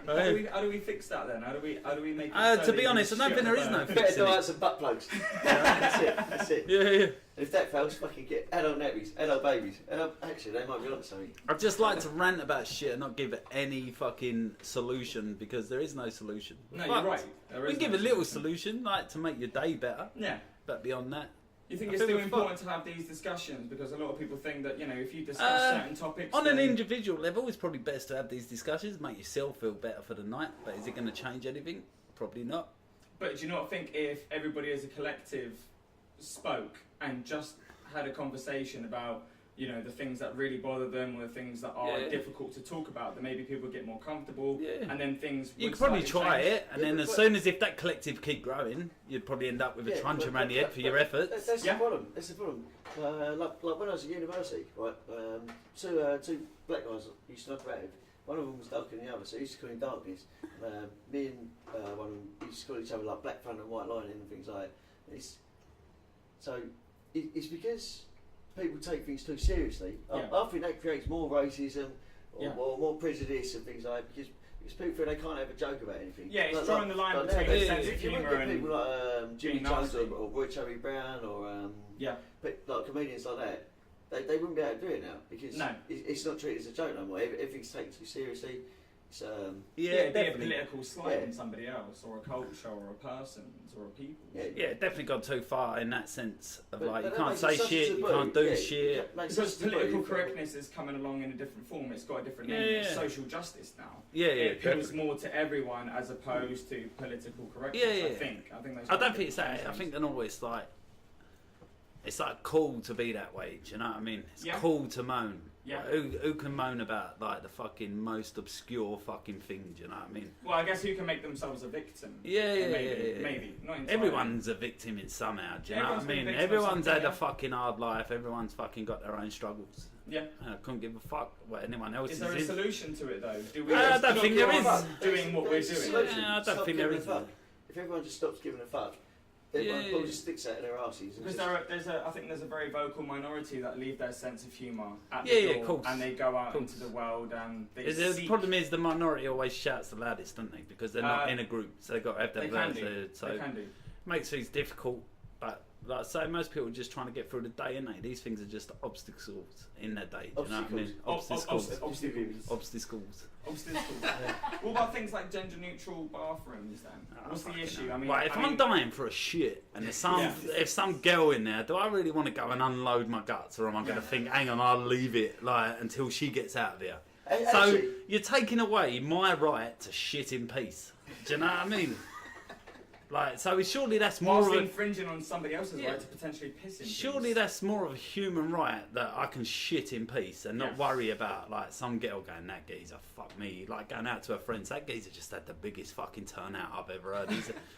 How do we fix that then? How do we make it to be honest, I don't think there is no fixing better it. out some butt plugs. That's it. Yeah. And if that fails, fucking get adult nappies, adult babies. Actually, they might be on something. I'd just like to rant about shit and not give it any fucking solution because there is no solution. No, you're right. We can give a little solution, like to make your day better. Yeah. But beyond that... You think it's still important to have these discussions because a lot of people think that, if you discuss certain topics... On an individual level, it's probably best to have these discussions, make yourself feel better for the night, but is it going to change anything? Probably not. But do you not think if everybody as a collective spoke and just had a conversation about, the things that really bother them or the things that are difficult to talk about, then maybe people get more comfortable and then things You would could probably slightly try change. it, and then as soon as if that collective keep growing, you'd probably end up with a truncheon around the head for your efforts. That's the problem. That's the problem. Like when I was at university, right, two black guys I used to knock about with. One of them was darker than the other, so I used to call him Darkness. Me and one of them used to call each other like Black Front and White Lining and things like that. It's because people take things too seriously. I think that creates more racism or more prejudice and things like that because people feel they can't have a joke about anything. Yeah, it's drawing the line between a sense of humour and people like Jimmy Jones or Roy Cherry Brown or like comedians like that. They wouldn't be able to do it now because it's not treated as a joke no more. Everything's taken too seriously. It's, it'd be a political slight on somebody else, or a culture, or a person, or a people. Yeah, definitely gone too far in that sense of But you that can't makes say it such a shit, you taboo. can't do shit. Because political correctness is coming along in a different form. It's got a different name. It's social justice now. It appeals more to everyone as opposed to political correctness. I think. I don't think it's that. I think they're always like. It's like cool to be that way. Do you know what I mean? It's cool to moan. Yeah. Like, who can moan about like the fucking most obscure fucking thing? Do you know what I mean? Well, I guess who can make themselves a victim? Maybe. Not entirely. Everyone's a victim in somehow. Do you know what I mean? Everyone's had a fucking hard life. Everyone's fucking got their own struggles. Yeah. I couldn't give a fuck what anyone else is. Is there a solution to it though? Do we I don't think there is. Doing what we're doing. I don't think there is. If everyone just stops giving a fuck. Everyone probably just sticks out in their arses. Because I think there's a very vocal minority that leave their sense of humour at the door, and they go out into the world and they The problem is the minority always shouts the loudest, don't they? Because they're not in a group, so they've got to have their voice. So they can do. Makes things difficult, but like I say, most people are just trying to get through the day, aren't they? These things are just obstacles in their day. Do you know what I mean? Obstacles. What about things like gender-neutral bathrooms then? What's the issue? If I'm dying for a shit and there's some girl in there, do I really want to go and unload my guts, or am I going to think, hang on, I'll leave it until she gets out of here? So you're taking away my right to shit in peace. Do you know what I mean? Like, so surely that's more Whilst of a... infringing on somebody else's Yeah. right to potentially piss in Surely peace. that's more of a human right that I can shit in peace and not Yes. worry about like some girl going, that geezer, fuck me. Like going out to her friends, that geezer just had the biggest fucking turnout I've ever heard.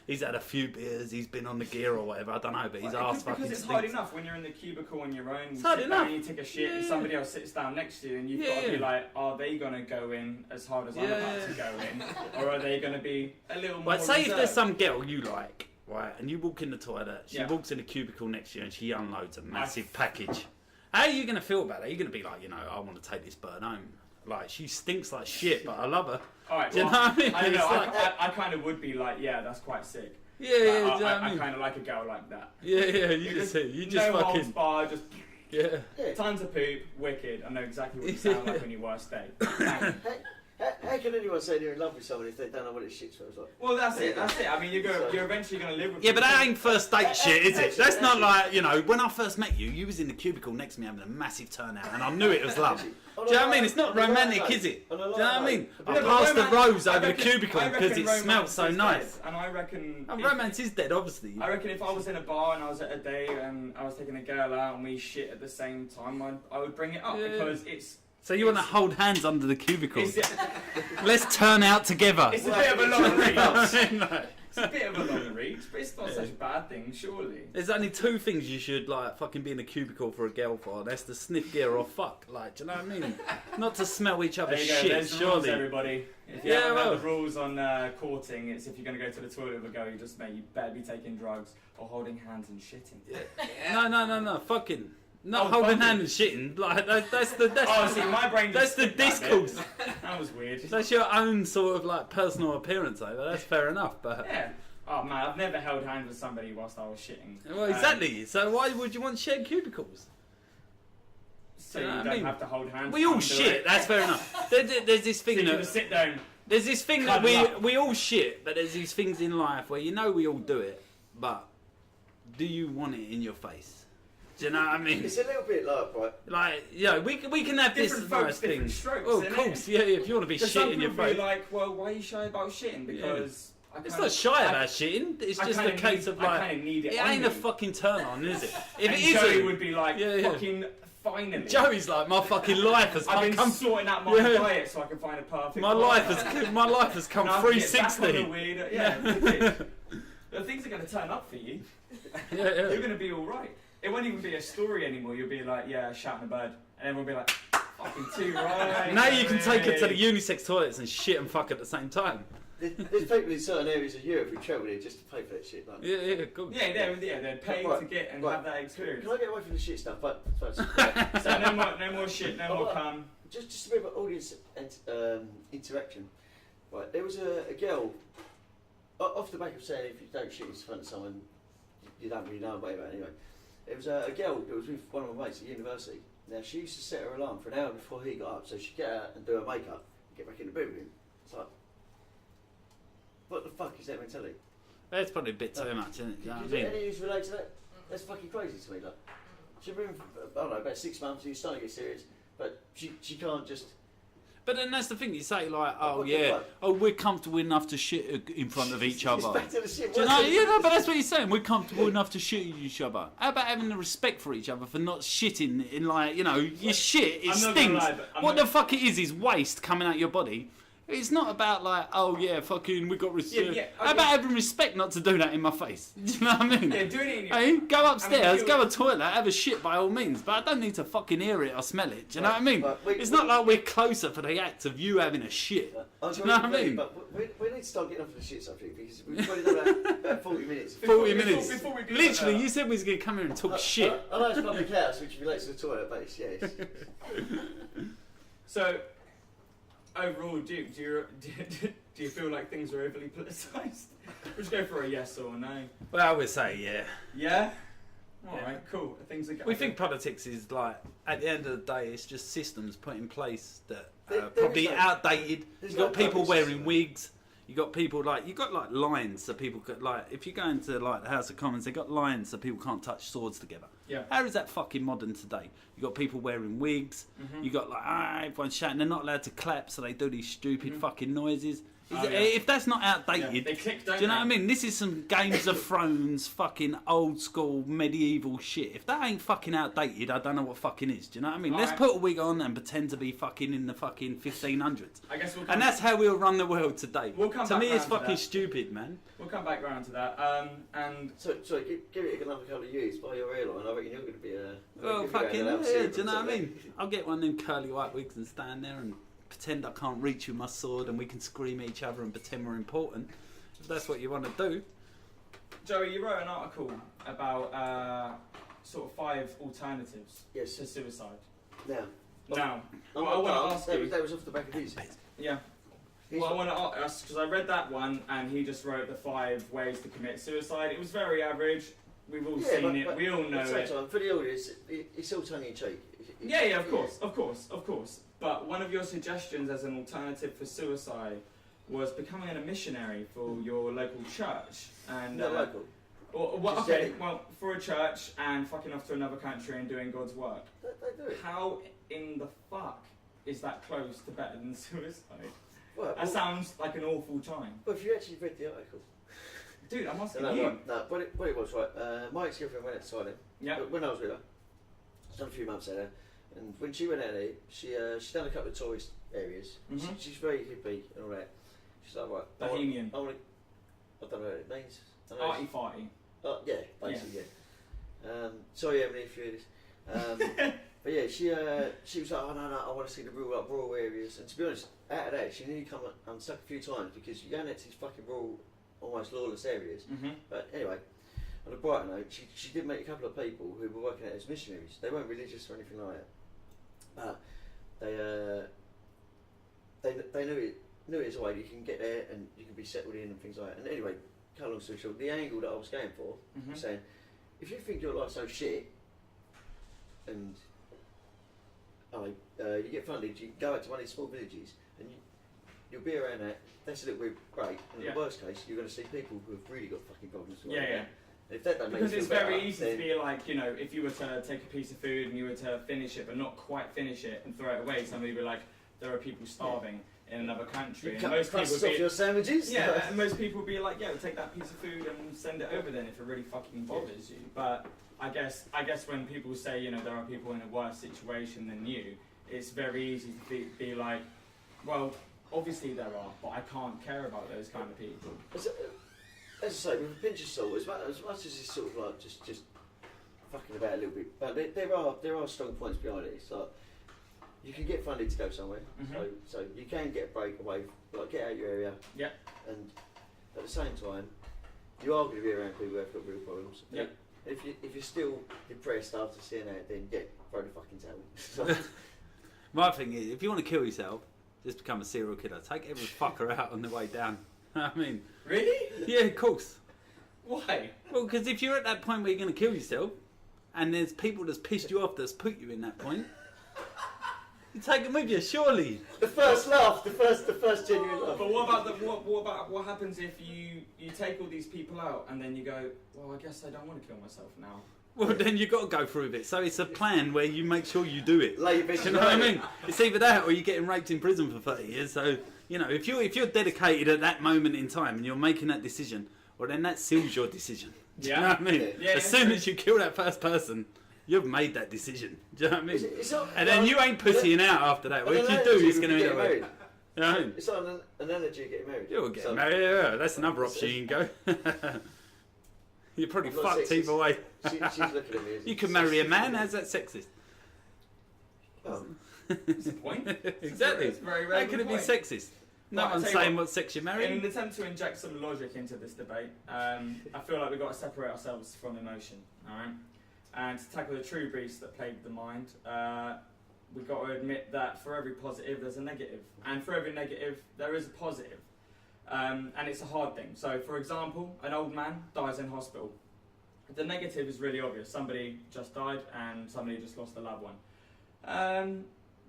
He's had a few beers, he's been on the gear or whatever, I don't know, but his ass fucking Because it's stinks. hard enough when you're in the cubicle on your own, you It's hard sit down enough. and you take a shit and Yeah. somebody else sits down next to you and you've got to be like, are they going to go in as hard as I'm about to go in? Or are they going to be a little more Well, say if there's reserved? some girl you like, right, and you walk in the toilet, she Yeah. walks in the cubicle next to you and she unloads a massive package. How are you going to feel about that? Are you going to be like, I want to take this bird home? Like, she stinks like shit, but I love her. Alright, Do you well, know what I mean? I don't know, It's like- I kind of would be like, yeah, that's quite sick. Yeah, yeah, do you know what I I mean? kind of like a girl like that. Yeah, you just no holds fucking, barred, just yeah. Yeah. tons of poop, wicked. I know exactly what you sound like on your worst day. How can anyone say they're in love with someone if they don't know what it shit smells like? Well, that's it. I mean, you're eventually going to live with Yeah, but people. that ain't first date shit, is it? actually- That's not actually- like, when I first met you, you was in the cubicle next to me having a massive turnout, and I knew it was love. Actually, Do you know what I mean? It's not romantic, is it? Do you know what I mean? I but passed the romance- rose I over the reckon- cubicle I because reckon it smelled romance so is nice. dead, and I reckon... And if- romance is dead, obviously. I reckon if I was in a bar and I was at a date and I was taking a girl out and we shit at the same time, I would bring it up Yeah. because it's... So you want to hold hands under the cubicle? It's, Let's turn out together. it's a bit of a long reach. No. It's a bit of a long reach, but it's not such a bad thing, surely. There's only two things you should fucking be in a cubicle for a girl for. That's to sniff gear or fuck. Like, do you know what I mean? Not to smell each There other's you go, shit. there's the rules, Surely. everybody. If you Yeah, haven't well. heard the rules on courting, it's if you're going to go to the toilet with a girl, you better be taking drugs or holding hands and shitting. No. Fucking. Not Oh, holding fucking. hand and shitting. Like that's the Oh, see, my brain that's just the skipped that discourse. bit. That was weird. That's your own sort of like personal appearance over. That's fair enough, but Yeah. Oh man, I've never held hands with somebody whilst I was shitting. well, exactly. So why would you want shared cubicles? So You you know what don't I mean? have to hold hands. We all under shit. it. That's fair enough. There's this So thing you can that just sit down. there's this thing that Cuddle up. we all shit, but there's these things in life where we all do it, but do you want it in your face? Do you know what I mean? It's a little bit like, right, Like, we can have this Different nice folks, thing. different strokes, Oh, of innit? course, yeah. If you want to be Because shit some in your people be face, like, well, why are you shy about shitting? Because I it's kinda- not shy I- about shitting. It's I just a kinda case need- of I like, kinda need it it on ain't me. a fucking turn on, is it? If and it Joey isn't, would be like, Yeah. fucking finally. Joey's like, my fucking life has I've been come. sorting out my Yeah. diet so I can find a perfect. My life partner. has my life has come And I'll get back on the 360. weed, yeah. The things are going to turn up for you. Yeah, You're yeah. going to be all right. It won't even be a story anymore. You'll be like, yeah, shouting a bird, and everyone will be like, fucking too right. Now you can take it to the Joey. unisex toilets and shit and fuck at the same time. there's people in certain areas of Europe who travel here just to pay for that shit. Like, Yeah, cool. Yeah, they'd pay to get and Right. have that experience. Can I get away from the shit stuff? But So no more shit, no more cum. just a bit of audience interaction. Right, there was a girl off the back of saying if you don't shit in front of someone, you don't really know about it anyway. There was a girl that was with one of my mates at university. Now she used to set her alarm for an hour before he got up, so she'd get out and do her makeup and get back in the bed with him. It's like, what the fuck is that mentality? That's probably a bit too much, isn't it? Do you know what I Is mean? there any who's related to that? That's fucking crazy to me. Like, she's been, I don't know, about 6 months. You're starting to get serious, but she can't just. But then that's the thing, you say like, oh What the yeah, fuck? oh we're comfortable enough to shit in front of each It's other. back to the shit. Do you know? Yeah, no, but that's what you're saying. We're comfortable enough to shit each other. How about having the respect for each other for not shitting in like, your shit, it I'm not gonna stinks. lie, but I'm What not- the fuck it is waste coming out your body. It's not about like, oh yeah, fucking, we got respect. Yeah, How about having respect not to do that in my face? Do you know what I mean? Yeah, doing it in your... Hey, go upstairs, you- go to the toilet, have a shit by all means, but I don't need to fucking hear it or smell it. Do you know what I mean? Right, It's not like we're closer for the act of you having a shit. I Do you know what I mean? But we need to start getting off the shit subject because we've already done about 40 minutes. 40 minutes. before we do Literally, that- you said we was going to come here and talk shit. I know it's public house, which relates to the toilet, but it's, yeah. So, overall, do you feel like things are overly politicised? We'll just go for a yes or a no. Well, I would say, yeah. Yeah? Yeah. Alright, cool. Things are going. We think politics is like, at the end of the day, it's just systems put in place that There- are there probably is no- outdated. there's You've got no people purpose, wearing isn't wigs. You got people you got like lines so people could if you go into like the House of Commons, they got lines so people can't touch swords together. Yeah. How is that fucking modern today? You got people wearing wigs. You got everyone's shouting. They're not allowed to clap, so they do these stupid fucking noises. If that's not outdated, Yeah, they click, don't do you know they? what I mean? This is some Games of Thrones fucking old school medieval shit. If that ain't fucking outdated, I don't know what fucking is. Do you know what I mean? Let's put a wig on and pretend to be fucking in the fucking 1500s. I guess and that's how we'll run the world today. We'll come to back me, it's round to fucking that. stupid, man. We'll come back round to that. And So give it another couple of years by your airline. I reckon you're going to be a. Well, fucking yeah, do you know what I mean? I'll get one of them curly white wigs and stand there and pretend I can't reach with my sword, and we can scream at each other and pretend we're important. If that's what you want to do. Joey, you wrote an article about sort of 5 alternatives to suicide. Now, Well, I want to ask you. That was off the back of his. Yeah. Well, I want to ask because I read that one, and he just wrote the 5 ways to commit suicide. It was very average. We've all seen it. We all know it. For the audience, it's all tongue in cheek. Yeah, of course. But one of your suggestions as an alternative for suicide was becoming a missionary for your local church. And Not local. Well, for a church and fucking off to another country and doing God's work. They do it. How in the fuck is that close to better than suicide? Well, That sounds like an awful time. But if you actually read the article. Dude, I'm asking No, you. what it was, right, my ex-girlfriend went outside him. Yeah. When I was with her, she's done a few months out there, and when she went out there, she's done a couple of tourist areas. Mhm. She's very hippie and all that. She's like, right, Bohemian. I don't know what it means. Arty farty. Yeah, basically, yeah. Sorry, Emily, if you hear this. But yeah, she was like, oh no, I want to see the rural areas. And to be honest, out of that, she nearly come unstuck a few times because you're going out to these fucking rural, almost lawless areas. Mm-hmm. But anyway, on a brighter note, she did meet a couple of people who were working out as missionaries. They weren't religious or anything like that. But they knew it as a way you can get there and you can be settled in and things like that. And anyway, cut a long story short, the angle that I was going for was saying, if you think your life's so shit and you get funded, you can go out to one of these small villages and you'll be around that. That's a little bit great. And in the worst case, you're going to see people who have really got fucking problems. Yeah. And if that don't make Because you it's feel very better, easy then to be like, you know, if you were to take a piece of food and you were to finish it but not quite finish it and throw it away, somebody would be like, there are people starving in another country. you And cut most people crusts would off be, your sandwiches. yeah, and most people would be like, yeah, take that piece of food and send it over then if it really fucking bothers you. But I guess when people say, you know, there are people in a worse situation than you, it's very easy to be like, well, obviously there are, but I can't care about those kind of people. As I say, with a pinch of salt, as much as it's sort of like just fucking about a little bit, but there are strong points behind it. It's like you can get funded to go somewhere, so you can get a break away, like get out your area. Yeah. And at the same time, you are going to be around people who have got real problems. Yeah. If you're still depressed after seeing that, then throw the fucking towel in. My thing is, if you want to kill yourself, just become a serial killer. Take every fucker out on the way down. I mean, Really? yeah, of course. Why? Well, because if you're at that point where you're going to kill yourself, and there's people that's pissed you off that's put you in that point, you take them with you, surely. The first laugh, the first genuine laugh. But what happens if you take all these people out and then you go, well, I guess I don't want to kill myself now. Well, then you've got to go through with it. So it's a plan where you make sure you do it. Lay your Do bitch you know what I down. mean? It's either that or you're getting raped in prison for 30 years. So, you know, if you're dedicated at that moment in time and you're making that decision, well, then that seals your decision. Do you know what I mean? Yeah, as soon as you kill that first person, you've made that decision. Do you know what I mean? It's not, And then you ain't pussying out after that. Well, if you do, it's going to be that way. married. You know what I mean? It's like an analogy of getting married. You'll get So- married. Yeah, that's another option you can go. You're probably I'm not fucked sexist. either way. She's looking at me. as You if can she's marry a sexist. man. How's that sexist? Oh. That's the point. Exactly. It's a very How relevant can it be point. sexist? No Right, I'll one's tell you saying what sex you're In an marrying. attempt to inject some logic into this debate, I feel like we've got to separate ourselves from emotion, alright? And to tackle the true beast that plague the mind, we've got to admit that for every positive there's a negative, and for every negative there is a positive. And it's a hard thing. So, for example, an old man dies in hospital. The negative is really obvious. Somebody just died and somebody just lost a loved one.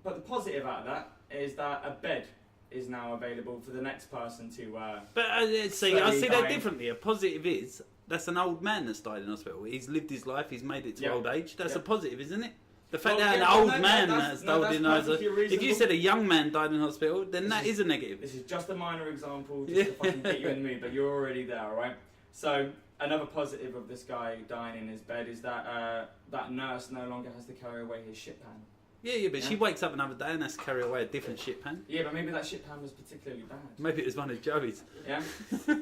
But the positive out of that is that a bed is now available for the next person to... But see, I slowly see that dying. differently. A positive is that's an old man that's died in hospital. He's lived his life. He's made it to Yeah. old age. That's Yeah. a positive, isn't it? The fact Well, that yeah, an old no, man that's- has no, died in that's If perfectly you reasonable. said a young man died in hospital, then that is a negative. This is just a minor example, just to fucking get you in the mood, but you're already there, alright? So, another positive of this guy dying in his bed is that that nurse no longer has to carry away his shit pan. Yeah, but Yeah. she wakes up another day and has to carry away a different shit pan. Yeah, but maybe that shit pan was particularly bad. Maybe it was one of Joey's. Yeah? So,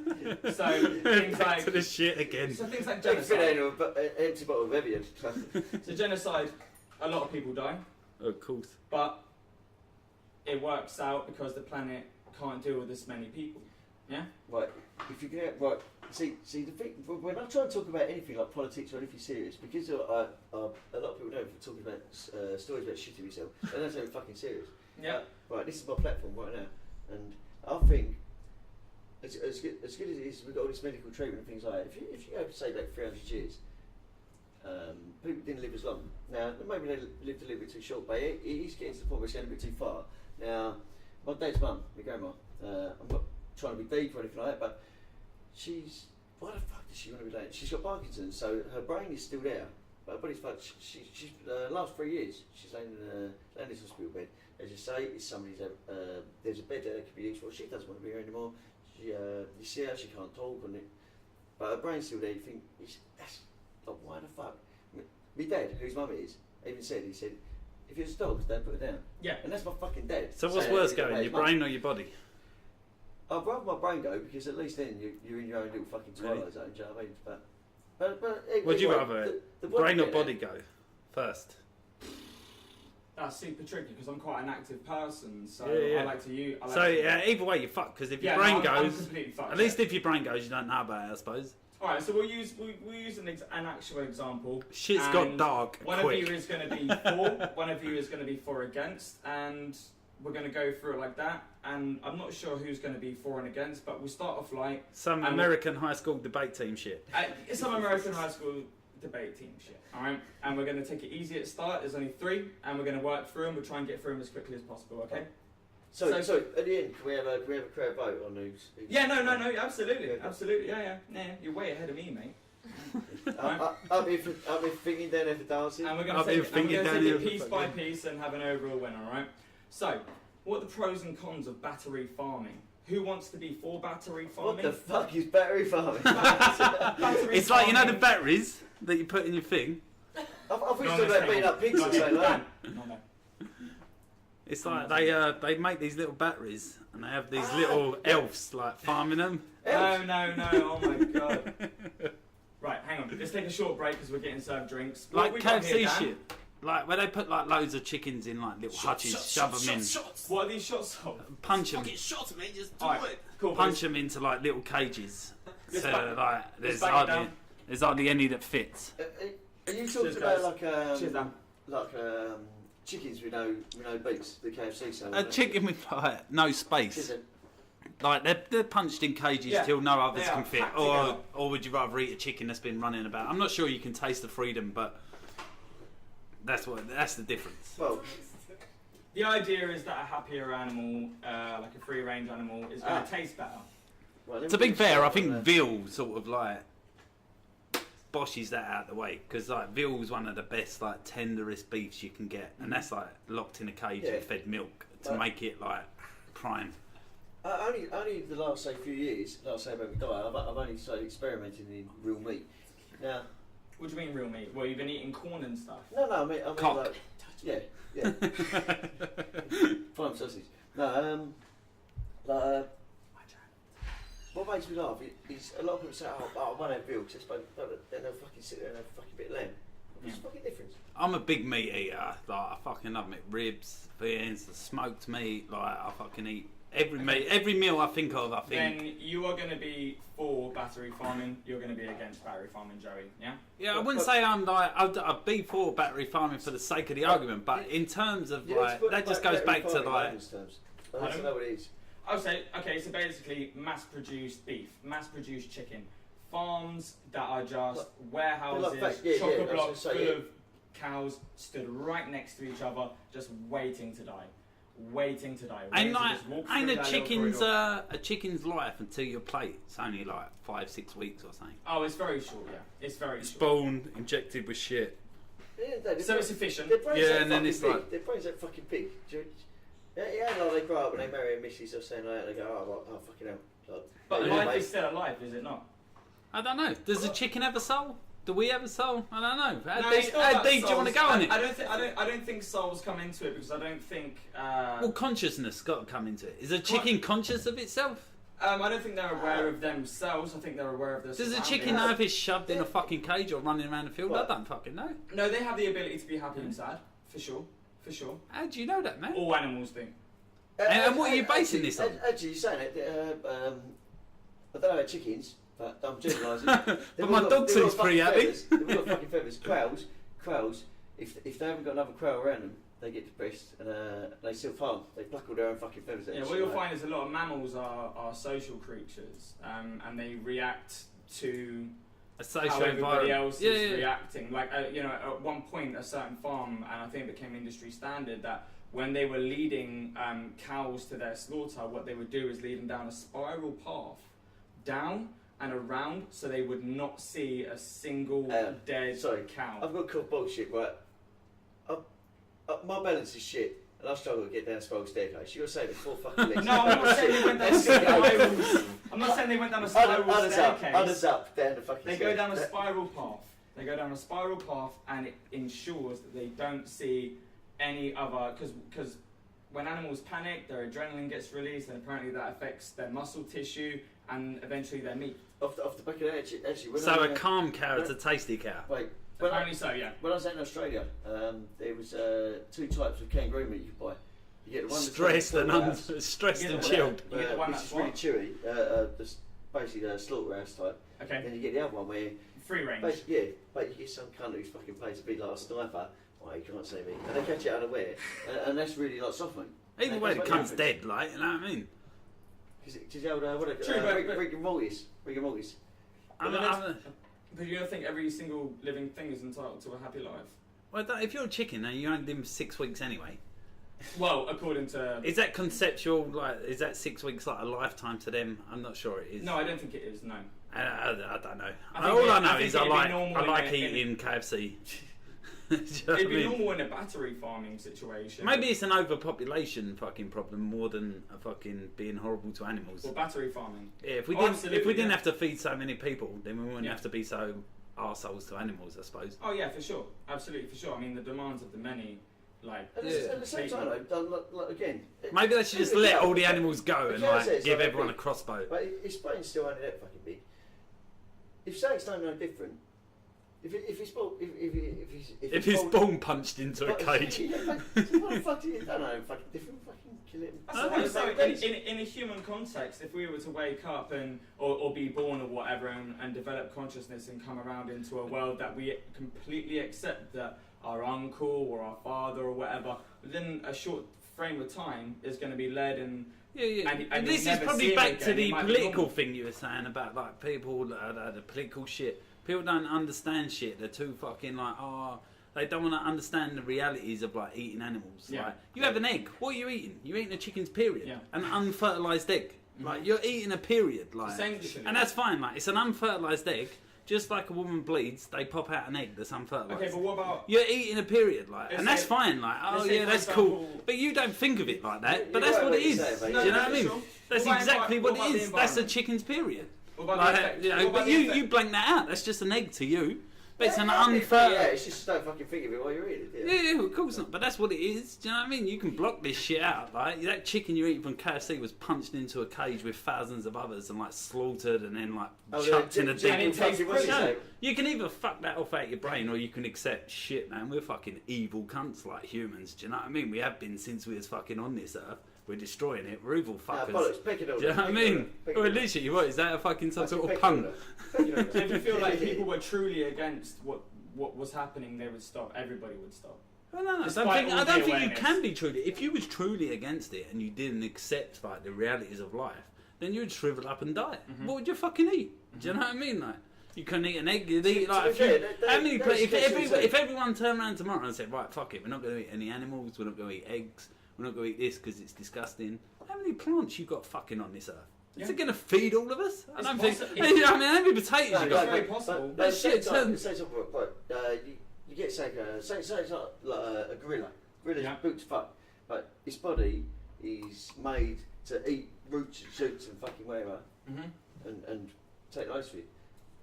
things Back like... to the shit again. So things like Don't fit genocide. into an empty bottle of Evian. So genocide, a lot of people die, Of course. but it works out because the planet can't deal with this many people. Yeah? Right, if you get right, see the thing when I try and talk about anything like politics or anything serious, because a lot of people don't talking about stories about shitting yourself. They don't say fucking serious. Yeah. Right, this is my platform right now, and I think as good as it is, we've got all this medical treatment and things like that. If you go say back 300 years, people didn't live as long. Now maybe they lived a little bit too short, but it is getting to the point where it's going a bit too far. Now, my dad's mum, my grandma, I'm not trying to be deep or anything like that, but she's, why the fuck does she want to be late? She's got Parkinson's, so her brain is still there, but her body's fucked. She's last 3 years, she's laying in this hospital bed. As you say, it's somebody's, there's a bed that could be used for. She doesn't want to be here anymore. She, you see her, she can't talk, but her brain's still there. You think, that's, like, why the fuck? My dad, whose mum it is, even said, he said, if it was dogs, they'd put her down. Yeah. And that's my fucking dad. So what's saying worse that to going, his your mum. brain or your body? I'd rather my brain go, because at least then you're in your own little fucking twilight zone, do you know what I mean? But Would you anyway, rather the brain or bit body go first? That's super tricky because I'm quite an active person, so Yeah. I like to use. So either way, you're fucked, because if your Yeah, brain no, I'm goes, completely fucked, at least yeah. if your brain goes, you don't know about it, I suppose. All right, so we'll use an actual example. Shit's and got dark One quick. of you is going to be for, one of you is going to be for against, and we're going to go through it like that. And I'm not sure who's going to be for and against, but we'll start off like Some American high school debate team shit. some American high school debate team shit. All right, and we're going to take it easy at start. There's only 3, and we're going to work through them. We'll try and get through them as quickly as possible. Okay? So at the end, can we have a crowd vote on who's Yeah, no, absolutely, yeah. You're way ahead of me, mate. I'll be thinking down there for dancing. And we're going I'll to be take thinking it down here piece for by fucking- piece and have an overall winner, alright? So, what are the pros and cons of battery farming? Who wants to be for battery farming? What the fuck is battery farming? Battery It's like, you know the farming- batteries that you put in your thing? I thought No, you no, were about no, beating up pigs or something like that. No. It's like they make these little batteries and they have these little elves like farming them. No, oh my god. Right, hang on. Let's take a short break because we're getting served drinks. What Like we got here, KFC Dan? shit. Like where they put like loads of chickens in like little hutches, shove them in, Shots. What are these shots of? punch them, Fucking shots, mate. Just do Alright, it. cool. punch them into like little cages. Let's So back- like there's back it down. hardly any that fits. Are you Cheers, talking about guys. Cheers, Dan. like chickens with no beaks, the KFC sell? A chicken with like no space. Cheers, then. Like they're punched in cages Yeah, till no others they are can fit. packed Or together. would you rather eat a chicken that's been running about? I'm not sure you can taste the freedom, but that's the difference. Well, The idea is that a happier animal, like a free range animal, is going to taste better. well, To be fair, I think veal sort of like boshes that out the way, because like veal's one of the best like tenderest beefs you can get, and that's like locked in a cage Yeah. and fed milk to But- make it like prime. only the last few years, about my diet, I've only started experimenting in real meat. Now, What do you mean real meat? Well, you've been eating corn and stuff. no, I mean Cock. like, yeah, prime sausage. No, what makes me laugh is a lot of people say, "Oh, I won't have veal," then they'll fucking sit there and have a fucking bit of lamb. What's the fucking difference? I'm a big meat eater. Like I fucking love meat, ribs, beans, the smoked meat. Like I fucking eat every meat, every meal I think of. I think. Then you are going to be for battery farming. You're going to be against battery farming, Joey. Yeah. Yeah, I wouldn't say I'm like I'd be for battery farming for the sake of the argument, but in terms of like that just goes back to like. I don't know what it is. I would say, okay, so basically mass-produced beef, mass-produced chicken, farms that are just warehouses, chocker blocks full of cows stood right next to each other, just waiting to die. Waiting to die. Ain't waiting to like just walk ain't through a that little chicken's corridor. a chicken's life until your plate. It's only like 5-6 weeks or something. Oh, it's very short, yeah. It's very short. Spawn injected with shit. So it's efficient. Their brains Yeah, that and then fucking it's big. like- Their brains that fucking big. Yeah, like they grow up and they marry a missus or something like that, and they go, oh fucking hell. Like, But yeah, life mate. is still alive, is it not? I don't know. Does the chicken have a soul? Do we have a soul? I don't know. How No, deep, it's not how about deep do you want to souls. go on it? I don't think souls come into it because I don't think. Well, consciousness got to come into it. Is a chicken conscious of itself? I don't think they're aware of themselves. I think they're aware of their. Does a surroundings. chicken know if it's shoved in a fucking cage or running around the field? What? I don't fucking know. No, they have the ability to be happy and sad, for sure. How do you know that, man? All animals do. And what are you basing this on? Actually, you're saying it. I don't know about chickens, but I'm generalising. But my dog seems pretty happy. They've got fucking feathers. Quails, if they haven't got another quail around them, they get depressed and they still farm. They pluck all their own fucking feathers out. Yeah, what you'll find is a lot of mammals are social creatures, and they react to A social how everybody environment. else is reacting. Like, at one point, a certain farm, and I think it became industry standard, that when they were leading cows to their slaughter, what they would do is lead them down a spiral path, down and around, so they would not see a single dead cow. I've got called bullshit, right? My balance is shit, and I struggle to get down a spiral staircase. You got to say it 4 fucking legs. No, I'm not saying they went down a spiral. I'm not saying they went down a spiral staircase. Others up, down the fucking They stairs. go down a spiral path. They go down a spiral path, and it ensures that they don't see any other. Because when animals panic, their adrenaline gets released, and apparently that affects their muscle tissue and eventually their meat. Off the back of that, actually. When So I, a calm cow is a tasty cow. Wait. Apparently so, yeah. When I was out in Australia, there was 2 types of kangaroo meat you could buy. You get the one that's Stressed and You get the chilled. You get the one which that's is really what? chewy, basically the slaughterhouse type. Okay. Then you get the other one where, Free range. basically, but you get some cunt who's fucking paid to be like a sniper. Oh, you can't see me. And they catch it unaware, and that's really like soft meat. Either way, the That's what cunt's happens. dead, like, you know what I mean? Because the old, True, but- rigor mortis. Rigor mortis. But you don't think every single living thing is entitled to a happy life? Well, if you're a chicken and you only live 6 weeks anyway, Well, according to... is that conceptual? Like, is that 6 weeks like a lifetime to them? I'm not sure it is. No, I don't think it is, no. I don't know. I think All I it- know I think is I it'd be like normal in a- eating KFC. Do you know what It'd I be mean? normal in a battery farming situation. Maybe it's an overpopulation fucking problem more than a fucking being horrible to animals. Or battery farming. Yeah, if we Oh, didn't, absolutely, if we didn't yeah. have to feed so many people, then we wouldn't Yeah. have to be so arseholes to animals, I suppose. Oh yeah, for sure. Absolutely, for sure. I mean, the demands of the many, like... At the same time, though, like, again... Maybe they should just let all the animals go and like says, give everyone a crossbow. But his brain's still only that fucking big. If something's done no different, if he's born, If his ball punched into a cage. What the fuck do you don't know? Fucking different, fucking kill him. I suppose so. In a human context, if we were to wake up and or be born or whatever and develop consciousness and come around into a world that we completely accept that our uncle or our father or whatever, within a short frame of time, is going to be led and... Yeah. And This you'll is never probably see him back to again. the It might be political normal. thing you were saying about like people, the political shit. People don't understand shit. They're too fucking like, they don't want to understand the realities of like eating animals. Yeah. Like, you have an egg. What are you eating? You're eating a chicken's period. Yeah. An unfertilized egg. Like you're eating a period. Like, Essentially. and that's fine. Like it's an unfertilized egg. Just like a woman bleeds, they pop out an egg that's unfertilized. Okay, but what about... You're eating a period, like, Let's and that's say- fine, like, let's oh say, yeah, for that's example- cool. But you don't think of it like that. But You're that's right what what it you is. say, mate. Do No, you know no, what I mean? sure. That's What about exactly envi- what what about it the is. That's a environment? chicken's period. What about Like, the effect? you know, What about but the you effect? blank that out. That's just an egg to you. But it's an Yeah, unfertilized. it's just don't fucking think of it while you're eating it. Yeah, of course not. But that's what it is. Do you know what I mean? You can block this shit out. Like that chicken you eat from KFC was punched into a cage with thousands of others and like slaughtered and then like chucked in a and it deep. tastes What's it No, say? you can either fuck that off out your brain or you can accept shit, man. We're fucking evil cunts like humans. Do you know what I mean? We have been since we was fucking on this earth. We're destroying it. We're evil Nah, fuckers. bollocks, pick it all. Do you know what I mean? Pick Well, it all. literally, what is that? A fucking some sort of Pick pun? it all. Pick it all. So if you feel like people were truly against what was happening, they would stop. Everybody would stop. Well, no, I Despite don't think, all I the don't think you awareness. can be truly. If you was truly against it and you didn't accept like the realities of life, then you'd shrivel up and die. Mm-hmm. What would you fucking eat? Do you know what I mean? Like you couldn't eat an egg. You'd eat like to a be few. fair, How many? that's If everyone turned around tomorrow and said, right, fuck it, we're not going to eat any animals. We're not going to eat eggs. We're not going to eat this because it's disgusting. How many plants you got fucking on this earth? Is Yeah. it going to feed all of us? I It's don't think. possi- I mean, how many potatoes you no, got? very possible. But That shit at the same time, turns- at the same time, you get say it's like a gorilla. Gorilla's Yeah. built to fuck, but its body is made to eat roots and shoots and fucking whatever, and take those for you.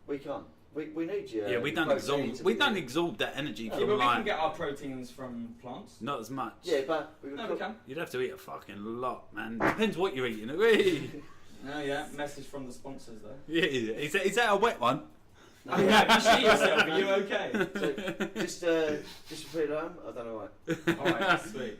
We can't. We need you. Yeah, we don't exhaust that energy Yeah, from but we like can get our proteins from plants. not as much. Yeah, but No, we can. You'd have to eat a fucking lot, man. Depends what you're eating. Whee! No, yeah. Message from the sponsors though. Yeah, is that a wet one? Oh, yeah, you shit yourself. Are you okay? So, just to put it home, I don't know why. Alright, sweet.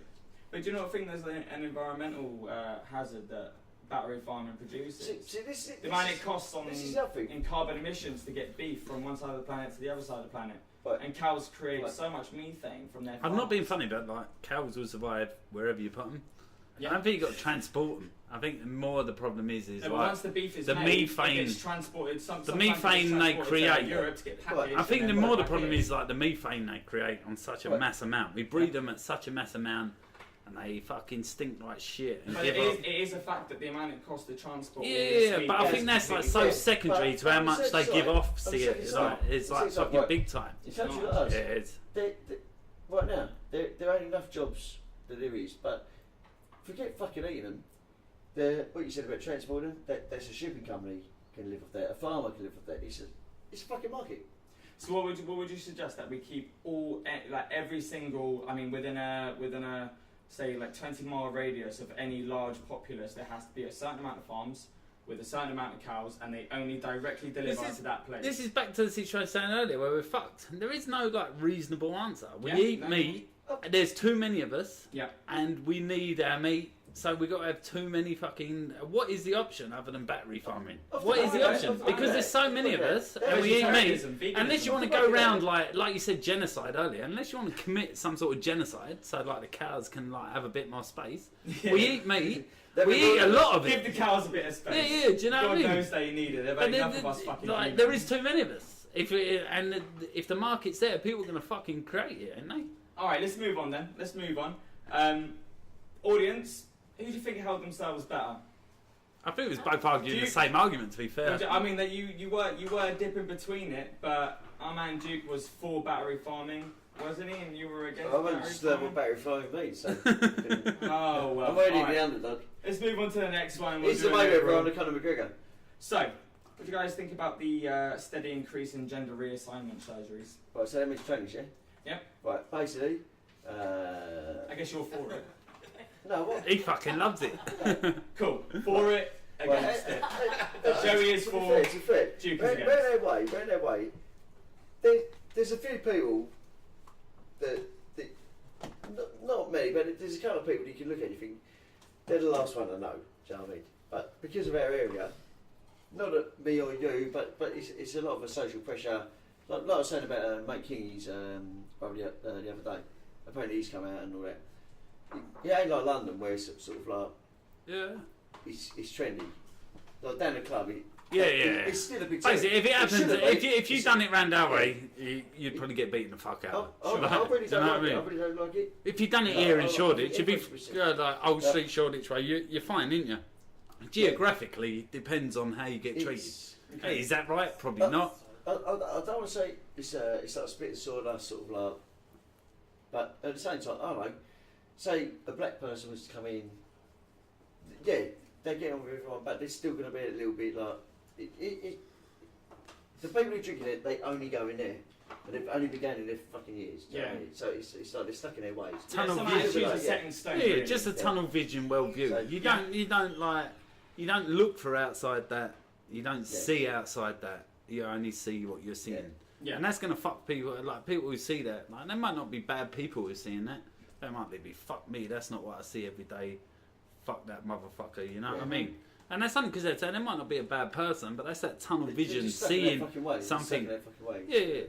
But do you not think there's an environmental hazard that battery farming produces? See, this The amount it costs this is nothing. in carbon emissions to get beef from one side of the planet to the other side of the planet. Right. And cows create Right. so much methane from their I'm farms. not being funny, but like cows will survive wherever you put them. Yeah. I don't think you got to transport them. I think more the problem is No, but like once the beef is the made, methane- it gets transported. the methane they create. To Europe to get Right. packaged. I think and the then more the brought problem back is like the methane they create on such a Right. mass amount. We breed them at such a mass amount, and they fucking stink like shit. And But give it off. is a fact that the amount it costs to transport. all Yeah, this sweet but I gas think that's like completely so gone. secondary But to how I'm much they saying give sorry. off. I'm See saying it, it's sorry. like it's I'm like saying sorry. fucking Right. big time. It's not. actually us. Yeah, it's Right now, there ain't enough jobs that there is, but forget fucking eating them. What you said about transporting them, that's a shipping company can live off that, a farmer can live off that. It's a fucking market. So what would you suggest that we keep like every single? I mean, within a say like 20-mile radius of any large populace, there has to be a certain amount of farms with a certain amount of cows, and they only directly deliver to that place. This is back to the situation I was saying earlier where we're fucked. There is no like reasonable answer. We Yeah, eat no. meat. There's too many of us, Yeah. and we need our meat. So we got to have too many fucking. What is the option other than battery farming? What is the option? Because there's so many of us, and we eat meat. Veganism, Unless you want to go around like you said genocide earlier. Unless you want to commit some sort of genocide, so like the cows can like have a bit more space. Yeah. We eat meat. We eat a lot of Give it. the cows a bit of space. Yeah, do you know God what I mean? knows they need it. They've But had enough of us fucking like, humans. there is too many of us. If the market's there, people are gonna fucking create it, ain't they? All right, let's move on then. Let's move on. Audience, who do you think held themselves better? I think it was both arguing the same argument. To be fair, I mean that you were dipping between it, but our man Duke was for battery farming, wasn't he? And you were against I went battery just level farming. battery farming meat, so Oh well. I'm only alright. the underdog. Let's move on to the next one. We'll He's do the an Mayweather overall. on the Conor McGregor. So, what do you guys think about the steady increase in gender reassignment surgeries? Right, so that means trainings, yeah? Yep. Right, basically, I guess you're for it. no, what? he fucking loves it. Cool. For it, against it. Joey is for. It's fair. Duke is Round against. their way, there's a few people that not many, but there's a couple of people that you can look at and you think, they're the last one I know, do you know what I mean? But because of our area, not at me or you, but it's a lot of a social pressure. Like I was saying about Mate Kingy's probably the other day. Apparently he's come out and all that. It ain't like London where it's sort of like Yeah. it's trendy. Like down the club, Yeah. it's still a big thing. Basically, if it happens, shouldn't be. if you'd done it round our way, you'd probably get beaten the fuck I out. really Do you know don't what like I it. I mean? really don't like it. If you'd done it No, here in I Shoreditch, you'd be 100%. like Old Street Shoreditch way. You're fine, aren't you? Geographically, it depends on how you get treated. It's, Hey, is that right? Probably not. I don't want to say it's like a split and sawdust sort of like, but at the same time, I don't know. Say a black person was to come in, yeah, they get on with everyone, but there's still going to be a little bit like the people who drink it, they only go in there, and they've only been going in there for fucking years. Do you know what I mean? So it's like they're stuck in their ways. Tunnel some vision. attitudes are Yeah. set in stone. Yeah, really. just a tunnel vision, well view. So, You yeah. don't look for outside that. You don't Yeah. see outside that. You only see what you're seeing. Yeah. And that's gonna fuck people. Like people who see that, like they might not be bad people who are seeing that. They might be fuck me. That's not what I see every day. Fuck that motherfucker. You know what I mean? And that's only because they might not be a bad person, but that's that tunnel They're vision, just stuck in their seeing fucking ways. They're stuck something. in their fucking ways. Yeah.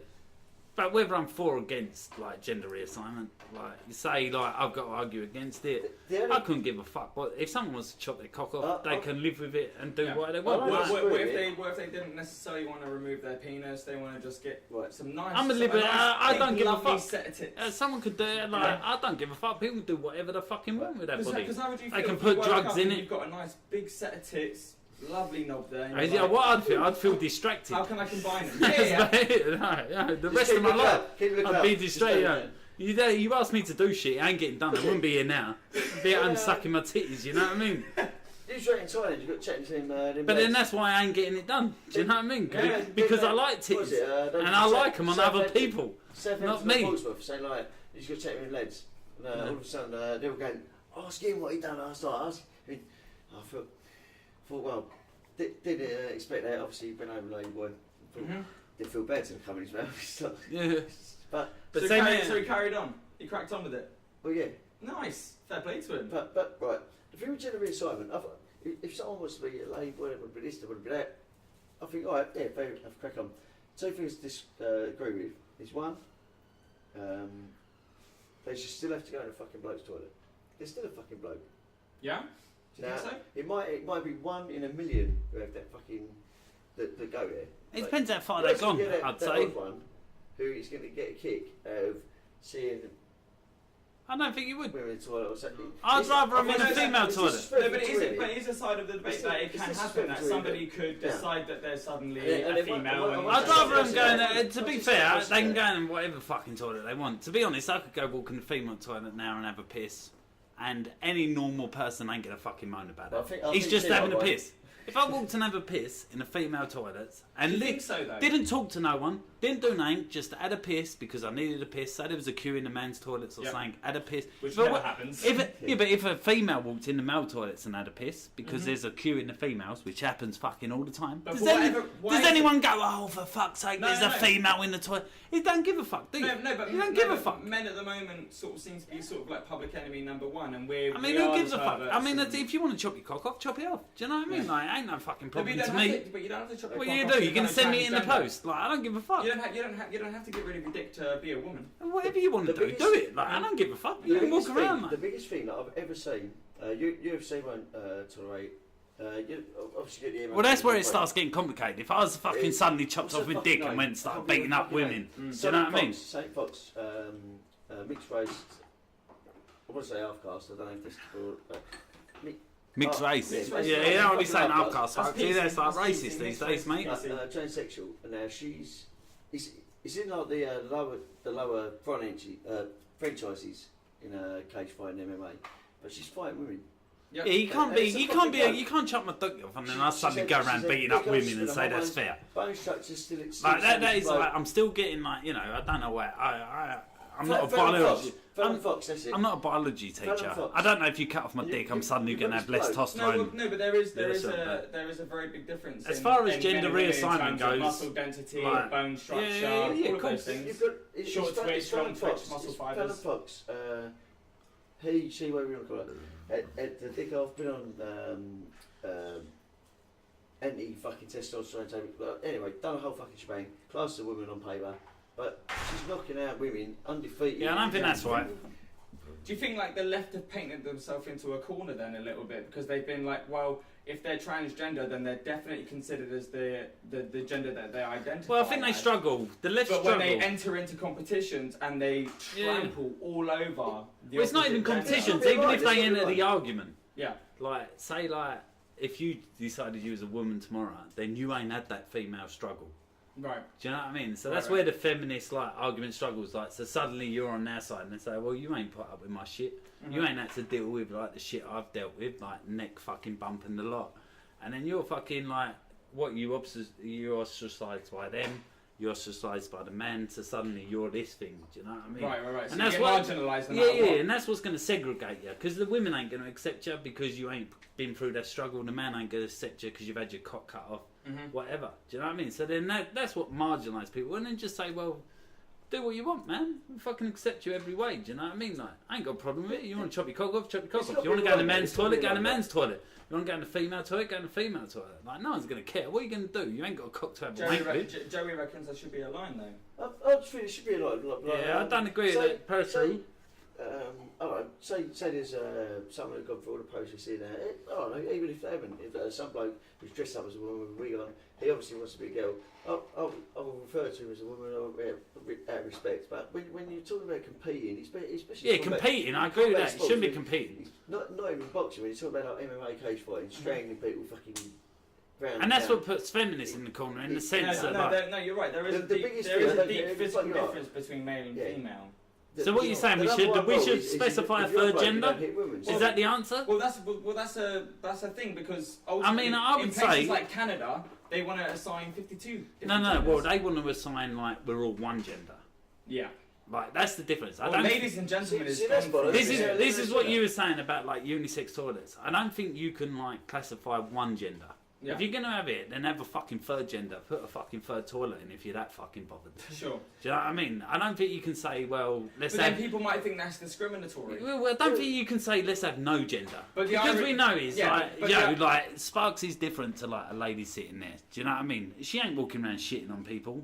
But whether I'm for or against like gender reassignment, like you say, like I've got to argue against it. The only- I couldn't give a fuck. But if someone wants to chop their cock off, they I- can live with it and do Yeah. what they I want. don't Like, know. What if they didn't necessarily want to remove their penis? They want to just get Right. some nice. I'm a liberal. I big, don't give a lovely fuck. set of tits. someone could do it. Like Yeah. I don't give a fuck. People do whatever they fucking want with their body. Because how would you They feel can if put you woke drugs up in and it. You've got a nice big set of tits, Lovely knob there. I'd feel distracted. How can I combine them? The rest of my life, I'd be distracted. You asked me to do shit, I ain't getting done. I wouldn't be here now. I'd be out and sucking my titties, you know what I mean? You straight in Thailand, you got chatting to him. But then that's why I ain't getting it done. Do you know what I mean? Yeah, because I like titties, and I like them on other people, not me. Saying like, you just got chatting with lads, and all of a sudden they were going, ask him what he done last night. I thought, well, didn't expect that. Obviously, been over Lane Boy. Didn't feel bad to come in his mouth. Yeah. But so he carried on. He cracked on with it. Well, yeah. Nice. Fair play to him. But right, the thing with gender reassignment, if someone wants to be a lane, whatever, but this, would be that. I think, all right, yeah, fair enough, crack on. Two things to agree with is one, they should still have to go in a fucking bloke's toilet. They're still a fucking bloke. Yeah. Do you think so? It might be 1 in a million who have that fucking that go there. It depends how far they've gone. I'd say. One who is going to get a kick out of seeing. I don't think you would. Women in the toilet or something. I'd rather them in a female toilet. No, but it is a side of the debate that it can happen that somebody could decide that there's suddenly a female. I'd rather them go in there. To be fair, they can go in whatever fucking toilet they want. To be honest, I could go walk in the female toilet now and have a piss, and any normal person ain't gonna fucking moan about it. He's just having a piss. If I walked and have a piss in a female toilet and didn't talk to no one, didn't do nothing, just had a piss because I needed a piss, say there was a queue in the men's toilets or something, had a piss. Which never happens. But if a female walked in the male toilets and had a piss because there's a queue in the females, which happens fucking all the time, does anyone go, oh, for fuck's sake, there's a female in the toilet? You don't give a fuck, do you? No, but you don't give a fuck. Men at the moment sort of seems to be sort of like public enemy number one, and we're. I mean, who gives a fuck? I mean, if you want to chop your cock off, chop it off. Do you know what I mean? Like, ain't no fucking problem to me. But you don't have to chop your what cock you off. do? You're gonna send me it in the post. Like, I don't give a fuck. You don't have to get rid of your dick to be a woman. Whatever you want to do, do it. Like, I don't give a fuck. You can walk around. Like. The biggest thing that I've ever seen, UFC won't tolerate. You obviously get the well, that's where it starts getting complicated. If I was fucking suddenly chopped off with dick and went and started beating up women, do you know what I mean? St. Fox, mixed race. I want to say half caste. I don't know if this is called. Mixed race. Yeah, you don't really say half caste. That's like racist these days, mate. Transsexual. Now it's in like the lower franchises in cage fighting MMA, but she's fighting women. Yeah, you can't chop my dick off and then I suddenly go around beating up women and say that's fair. Bone structure's still like that is like I'm still getting like I don't know where I'm not a biology. I'm not a biology teacher. I don't know if you cut off my dick, I'm suddenly going to have less testosterone. No, but there is a very big difference. As far as gender reassignment goes, muscle density, bone structure, all of those things. Short twitch, long twitch, muscle fibers. Fox, he, she, whatever you want to call it, had the dick off, been on anti-fucking testosterone. Anyway, done a whole fucking shebang. Class as a woman on paper. But she's knocking out women undefeated. Yeah, I don't think that's right. Do you think like the left have painted themselves into a corner then a little bit because they've been like, well, if they're transgender, then they're definitely considered as the gender that they identify. Well, I think they struggle. The left struggle. But when they enter into competitions and they trample all over. Well, it's not even competitions. Even if they enter the argument. Yeah. Like, say, like, if you decided you was a woman tomorrow, then you ain't had that female struggle. Right. Do you know what I mean? So that's where the feminist like argument struggles. Like, so suddenly you're on their side and they say, well, you ain't put up with my shit. You ain't had to deal with like the shit I've dealt with, like neck fucking bumping the lot. And then you're fucking like, what you're ostracised by them, you're ostracised by the man. So suddenly you're this thing. Do you know what I mean? Right. And so that's you get marginalised. And that's what's going to segregate you because the women ain't going to accept you because you ain't been through that struggle. The man ain't going to accept you because you've had your cock cut off. Whatever, do you know what I mean? So then that's what marginalised people, and then just say, well, do what you want, man. We fucking accept you every way. Do you know what I mean? Like, I ain't got a problem with it. You want to chop your cock off, chop your cock off. You want to go in the men's toilet, go in the men's toilet. You want to go in the female toilet, go in the female toilet. Like, no one's going to care. What are you going to do? You ain't got a cock to have a wank with. Joey reckons there should be a line though. I just think it should be a line. Yeah, I don't agree with that personally. Say there's someone who's gone through all the process here now. I don't know, even if they haven't, if some bloke who's dressed up as a woman with a wig on, he obviously wants to be a girl. I'll refer to him as a woman out of respect. But when you're talking about competing, especially competing, I agree with that. You shouldn't be competing. Not even boxing. When you talk about like MMA cage fighting, strangling people, fucking round And that's town. what puts feminists in the corner, in the sense that, No, like, no, you're right. There is The a deep, biggest there thing, is I a don't deep care if it's physical like difference between male and Yeah. female. so what you're saying, we should specify a third gender? Is that the answer? Well, that's a thing because I ultimately, mean, I would in places say- like Canada, they want to assign 52. No, different no, well, genders. they want to assign, like, we're all one gender. Yeah. Like, that's the difference. I Well, don't ladies and gentlemen is See, that's gone what from- This is Yeah, this is what yeah. you were saying about like unisex toilets. I don't think you can like classify one gender. Yeah. If you're gonna have it, then have a fucking third gender. Put a fucking third toilet in if you're that fucking bothered. Sure. Do you know what I mean? I don't think you can say, well, let's But then have. people might think that's discriminatory. Well, I don't think you can say let's have no gender. But the because irony- we know is Yeah, like, but you know, the- like Sparks is different to like a lady sitting there. Do you know what I mean? She ain't walking around shitting on people.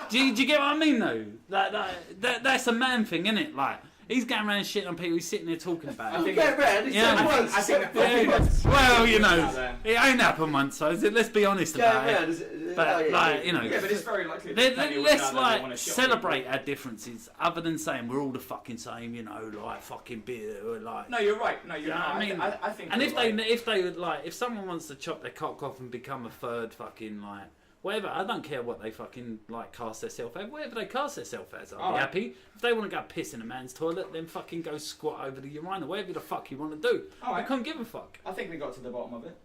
do you get what I mean though? That's a man thing, isn't it? Like he's going around shitting on people. He's sitting there talking about I it. think- Go round, it's Yeah. done I once. think Yeah, well, you know, Out there. it ain't happened once, so let's be honest Go about it. round, is it? But, oh, yeah, like, yeah. you know, Yeah, but it's very likely. that plenty of women Let's out there that wanna like shit on celebrate people. our differences, other than saying we're all the fucking same, you know, like fucking beer, or like. No, you're right. No, you're Yeah, right. I mean, I think. And you're right. if they would like, if someone wants to chop their cock off and become a third fucking like whatever, I don't care what they fucking like cast themselves as. Whatever they cast themselves as, I'll be Alright. happy. If they want to go piss in a man's toilet, then fucking go squat over the urinal. Whatever the fuck you want to do, Alright. I can't give a fuck. I think we got to the bottom of it.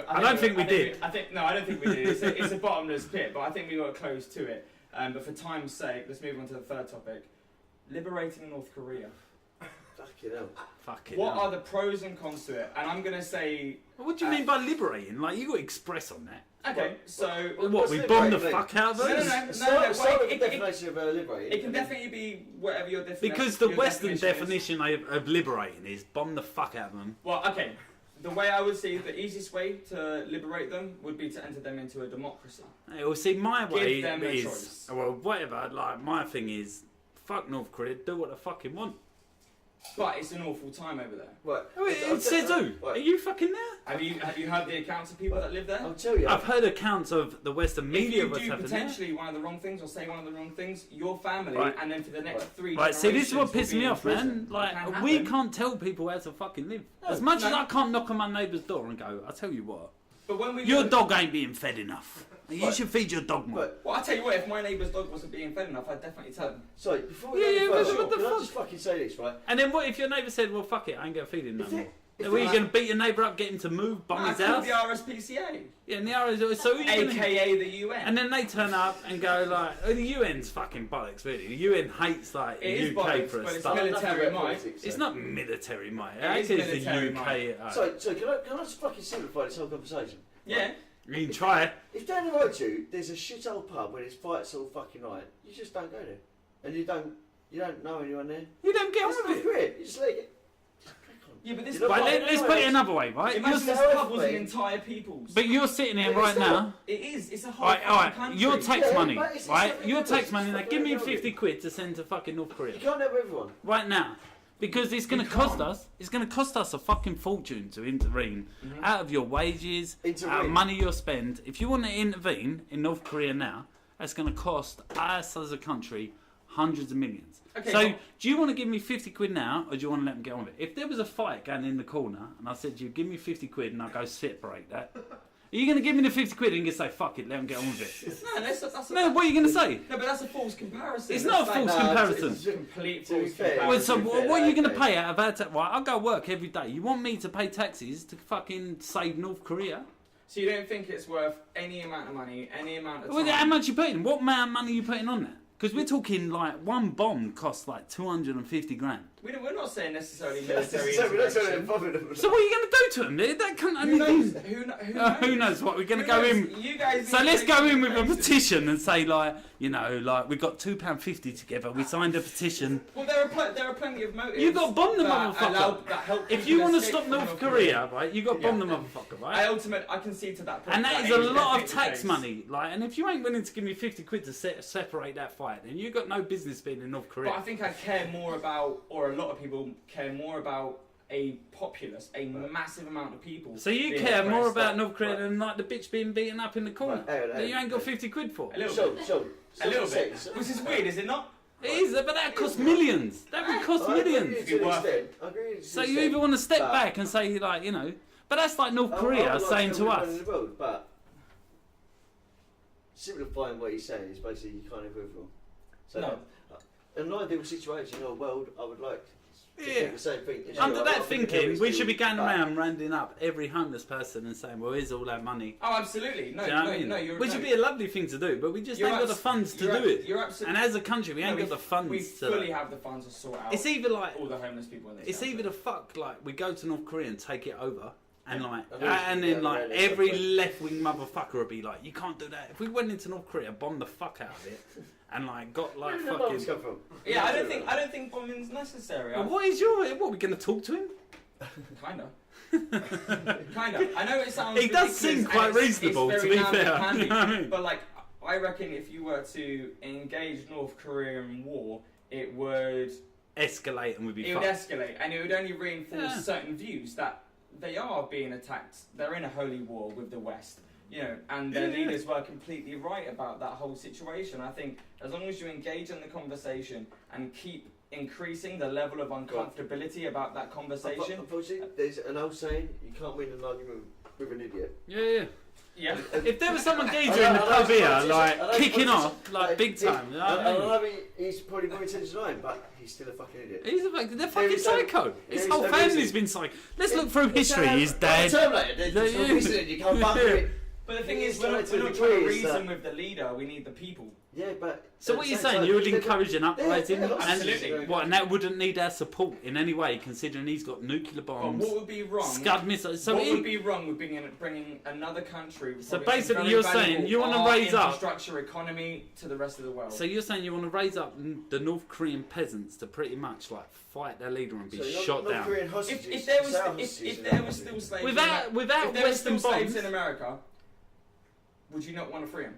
I don't think we did. I don't think we did. It's a bottomless pit, but I think we got close to it. But for time's sake, let's move on to the third topic: liberating North Korea. Fucking hell. Fucking What hell. are the pros and cons to it? And I'm gonna say, What do you mean by liberating? Like you got express on that. okay, so What, what's we bombed the liberating? fuck out of No, no, us? no. Start with the it- definition of liberating. it can definitely be whatever your definition. Because the your Western is. definition of liberating is bomb the fuck out of them. Well, okay. The way I would see the easiest way to liberate them would be to enter them into a democracy. Well, see, my way them a is choice. well, whatever. Like my thing is, fuck North Korea, do what they fucking want. But it's an awful time over there. Right. It says who? Are you fucking there? Have you heard the accounts of people that live there? I'll tell you. I've heard accounts of the Western media If what's you do happening there. potentially one of the wrong things or say one of the wrong things, your family, Right. and then for the next three Right, see, this is what generations pisses will me be in off, prison. man. Like, It can we happen. can't tell people how to fucking live. No, As much as no. I can't knock on my neighbour's door and go, I tell you what, But when we your live- dog ain't being fed enough. You Right. should feed your dog more. Right. Well, I tell you what, if my neighbour's dog wasn't being fed enough, I'd definitely tell him. Sorry, before we Yeah, go yeah, any but further, what the can I fuck? just fucking say this, right? And then what if your neighbour said, well, fuck it, I ain't going to feed him no If more? they- if Are we they- going to beat your neighbour up, get him to move, bomb I his call house? the RSPCA, Yeah, and the RS, so who you gonna- aka the UN. And then they turn up and go like, oh, the UN's fucking bollocks, really. The UN hates like It the is UK bollocks, for a but it's start. military might. It's not military might. It How is is the military UK? So can I just fucking simplify this whole conversation? Yeah. You can try it. If down the road to you, there's a shithole pub where there's fights all fucking night, you just don't go there, and you don't know anyone there. You don't get on It's with not it. great. You just let it. Just crack on. Yeah, but this You know Right, what? let's put it another way, right? Imagine You're, this However, pub was an mate. entire people's. but you're sitting here But right it's now. not. It is. It's a whole Alright, fucking alright. country. Your tax Yeah, money, but it's right? something Your different. tax money. Now, It's give me fucking 50 quid to send to fucking North Korea You can't help everyone. right now. Because it's going to You cost can't. us. It's going to cost us a fucking fortune to intervene out of your wages, out of Intervene. money you'll spend. If you want to intervene in North Korea now, that's going to cost us as a country hundreds of millions. Okay, So, well- do you want to give me 50 quid now, or do you want to let them get on with it? If there was a fight going in the corner, and I said to you, give me 50 quid, and I'll go separate that, are you going to give me the 50 quid and you say, fuck it, let them get on with it? No, that's No, what are you going to say? No, but that's a false comparison. It's not a That's false like- comparison. it's- Complete To be false fair- comparison. Well, so to be fair, what are you going to okay. pay out of our tax? Well, I go work every day. You want me to pay taxes to fucking save North Korea? So you don't think it's worth any amount of money, any amount of time? Well, how much you putting? What amount of money are you putting on that? Because we're talking like one bomb costs like 250 grand. We're not saying necessarily That's military so we're not trying to intervention. bother them. So what are you going to do to them? That can't Who only knows? be. Who Who knows what? We're going to Who go knows? in. You guys So need let's to go make in with a interventions. petition and say like, you know, like we got £2.50 together. We signed a petition. Well, there are plenty of motives. You got to bomb the that motherfucker. allow- that help If people you want to escape stop from North Korea, right, you got to bomb the motherfucker, right? I concede to that point. And that is is a lot of definitely tax the case. money. Like, and if you ain't willing to give me 50 quid to separate that fight, then you got no business being in North Korea. But I think I care more about, or a lot of people care more about a populace, a massive amount of people. So you being care more oppressed about than- North Korea than like the bitch being beaten up in the corner Right, hang on, that hang you on. ain't got 50 quid for. A little So, bit. so, A little so- bit. so- Which is weird, is it not? It is, but that costs millions. That would cost I agree millions. with you to an Worth extent. I agree with you to So an you extent. either want to step But- back and say like, you know, But that's like North Korea saying to us. In the world, but simplifying what he's saying is basically you can't have everyone. So No. in an ideal situation or world, I would like to Yeah. think the same thing. Under I that think thinking, we everyone's should be still- going around rounding up every homeless person and saying, well, here's all that money. Oh, absolutely. No, Do you know what no, I mean? no. You're Which would be a lovely thing to do, but we just ain't got the funds to do it. You're absolutely. And as a country, we ain't got the funds We to. fully have the funds to sort out It's either like all the homeless people in this it's country. either the fuck like we go to North Korea and take it over, and like Yeah. and then like Yeah, every yeah. left wing motherfucker would be like, you can't do that. If we went into North Korea, bombed the fuck out of it, and like got like Where did the bombs fucking. come from? Yeah, I don't think bombing's necessary. Well, what is your? What are we gonna talk to him? Kinda. Kinda. I know it sounds. He does ridiculous seem and quite it's reasonable, very to be now fair. it can be, You know what I mean? But like, I reckon if you were to engage North Korea in war, it would Escalate and we'd be it would fucked. escalate, and it would only reinforce Yeah. certain views that they are being attacked. They're in a holy war with the West, you know, and their Yeah. leaders were completely right about that whole situation. I think as long as you engage in the conversation and keep increasing the level of uncomfortability about that conversation, Unfortunately, there's an old saying: you can't win an argument with an idiot. Yeah. yeah. If there was someone geezer I in the know pub here, politicians- I know like kicking politicians- off, like big time. You know what I I mean? know he's probably more intelligent than I am, but he's still a fucking idiot. They're fucking psycho. His whole there family's is- been psycho. Let's look through history. His Like dad. Terminator, there's Yeah. no reason you can't bump it. But the thing He's is, we're not trying to trying to agree is reason that- with the leader. We need the people. Yeah, but So at what the you're same saying, time, you would they're- encourage an uprising, yeah, and absolutely. what? And that wouldn't need our support in any way, considering he's got nuclear But bombs, what would be wrong? Scud missiles. So what he- would be wrong with bringing another country? with So probably some basically very you're valuable saying you wanna art, raise up- infrastructure, economy to the rest of the world. So you're saying you want to raise up the North Korean peasants to pretty much like fight their leader and be So shot North down Korean hostages, if there was South if hostages there in was still slaves without if without there was still Western slaves bombs. in America, would you not want to free them?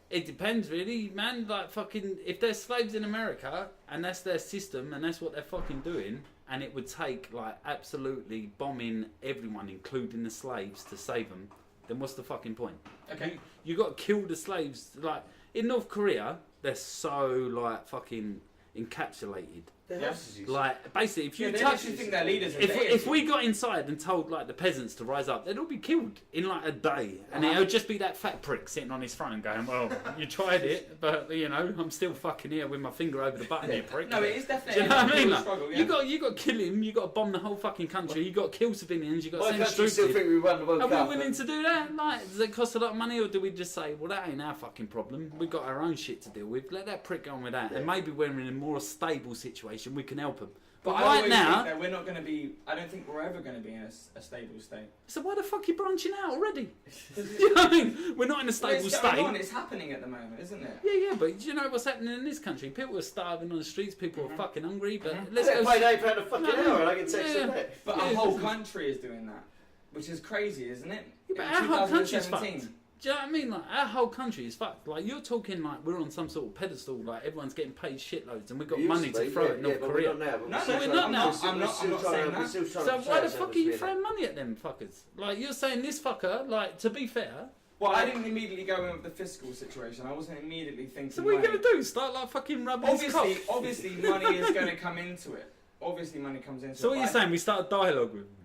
It depends, really, man. Like fucking, if they're slaves in America and that's their system and that's what they're fucking doing, and it would take like absolutely bombing everyone, including the slaves, to save them, then what's the fucking point? Okay. You got to kill the slaves. Like in North Korea, they're so like fucking encapsulated. They're Yeah. hostages. Like basically, if you Yeah, they touch, literally think their leaders are if deities. we got inside and told like the peasants to rise up, they'd all be killed in like a day, and it would just be that fat prick sitting on his throne going, "Well, you tried it, but you know, I'm still fucking here with my finger over the button here, prick." No, it is Do definitely you know what I mean? a Like, struggle. Yeah. you got to kill him. You got to bomb the whole fucking country. You got to kill civilians. You got to My send country troops still in. think we won the World Are Cup. we willing to do that? Like, does it cost a lot of money, or do we just say, well, that ain't our fucking problem. We've got our own shit to deal with. Let that prick go on with that, Yeah. and maybe when we're in a more stable situation, we can help him. But But I right always now, think that we're not going to be. I don't think we're ever going to be in a stable state. so why the fuck are you branching out already? Do you know what I mean? We're not in a Well, stable it's going on. state. It's happening at the moment, isn't it? Yeah, but do you know what's happening in this country? People are starving on the streets. People are fucking hungry. But Mhm. let's Let's go. paid £8 a fucking No, hour and I can text yeah. them that. But Yeah. our whole country is doing that, which is crazy, isn't it? Yeah, but In our whole country's 2017. fucked. Do you know what I mean? Like our whole country is fucked. Like you're talking like we're on some sort of pedestal. Like everyone's getting paid shitloads, and we've got We used money to be, throw yeah, at North yeah, but Korea. We're not now, but No, we're still we're trying- not now. we're still- I'm not we're still saying trying- that. we're still trying So to why the portray fuck are ourselves you as being throwing money at them fuckers? Like you're saying this fucker. Like to be fair. Well, I didn't immediately go in with the fiscal situation. I wasn't immediately thinking. So what are you money. gonna do? Start like fucking rubbing his cock? Obviously, money is going to come into it. Obviously, money comes into it. So what are you but saying? We start a dialogue with him?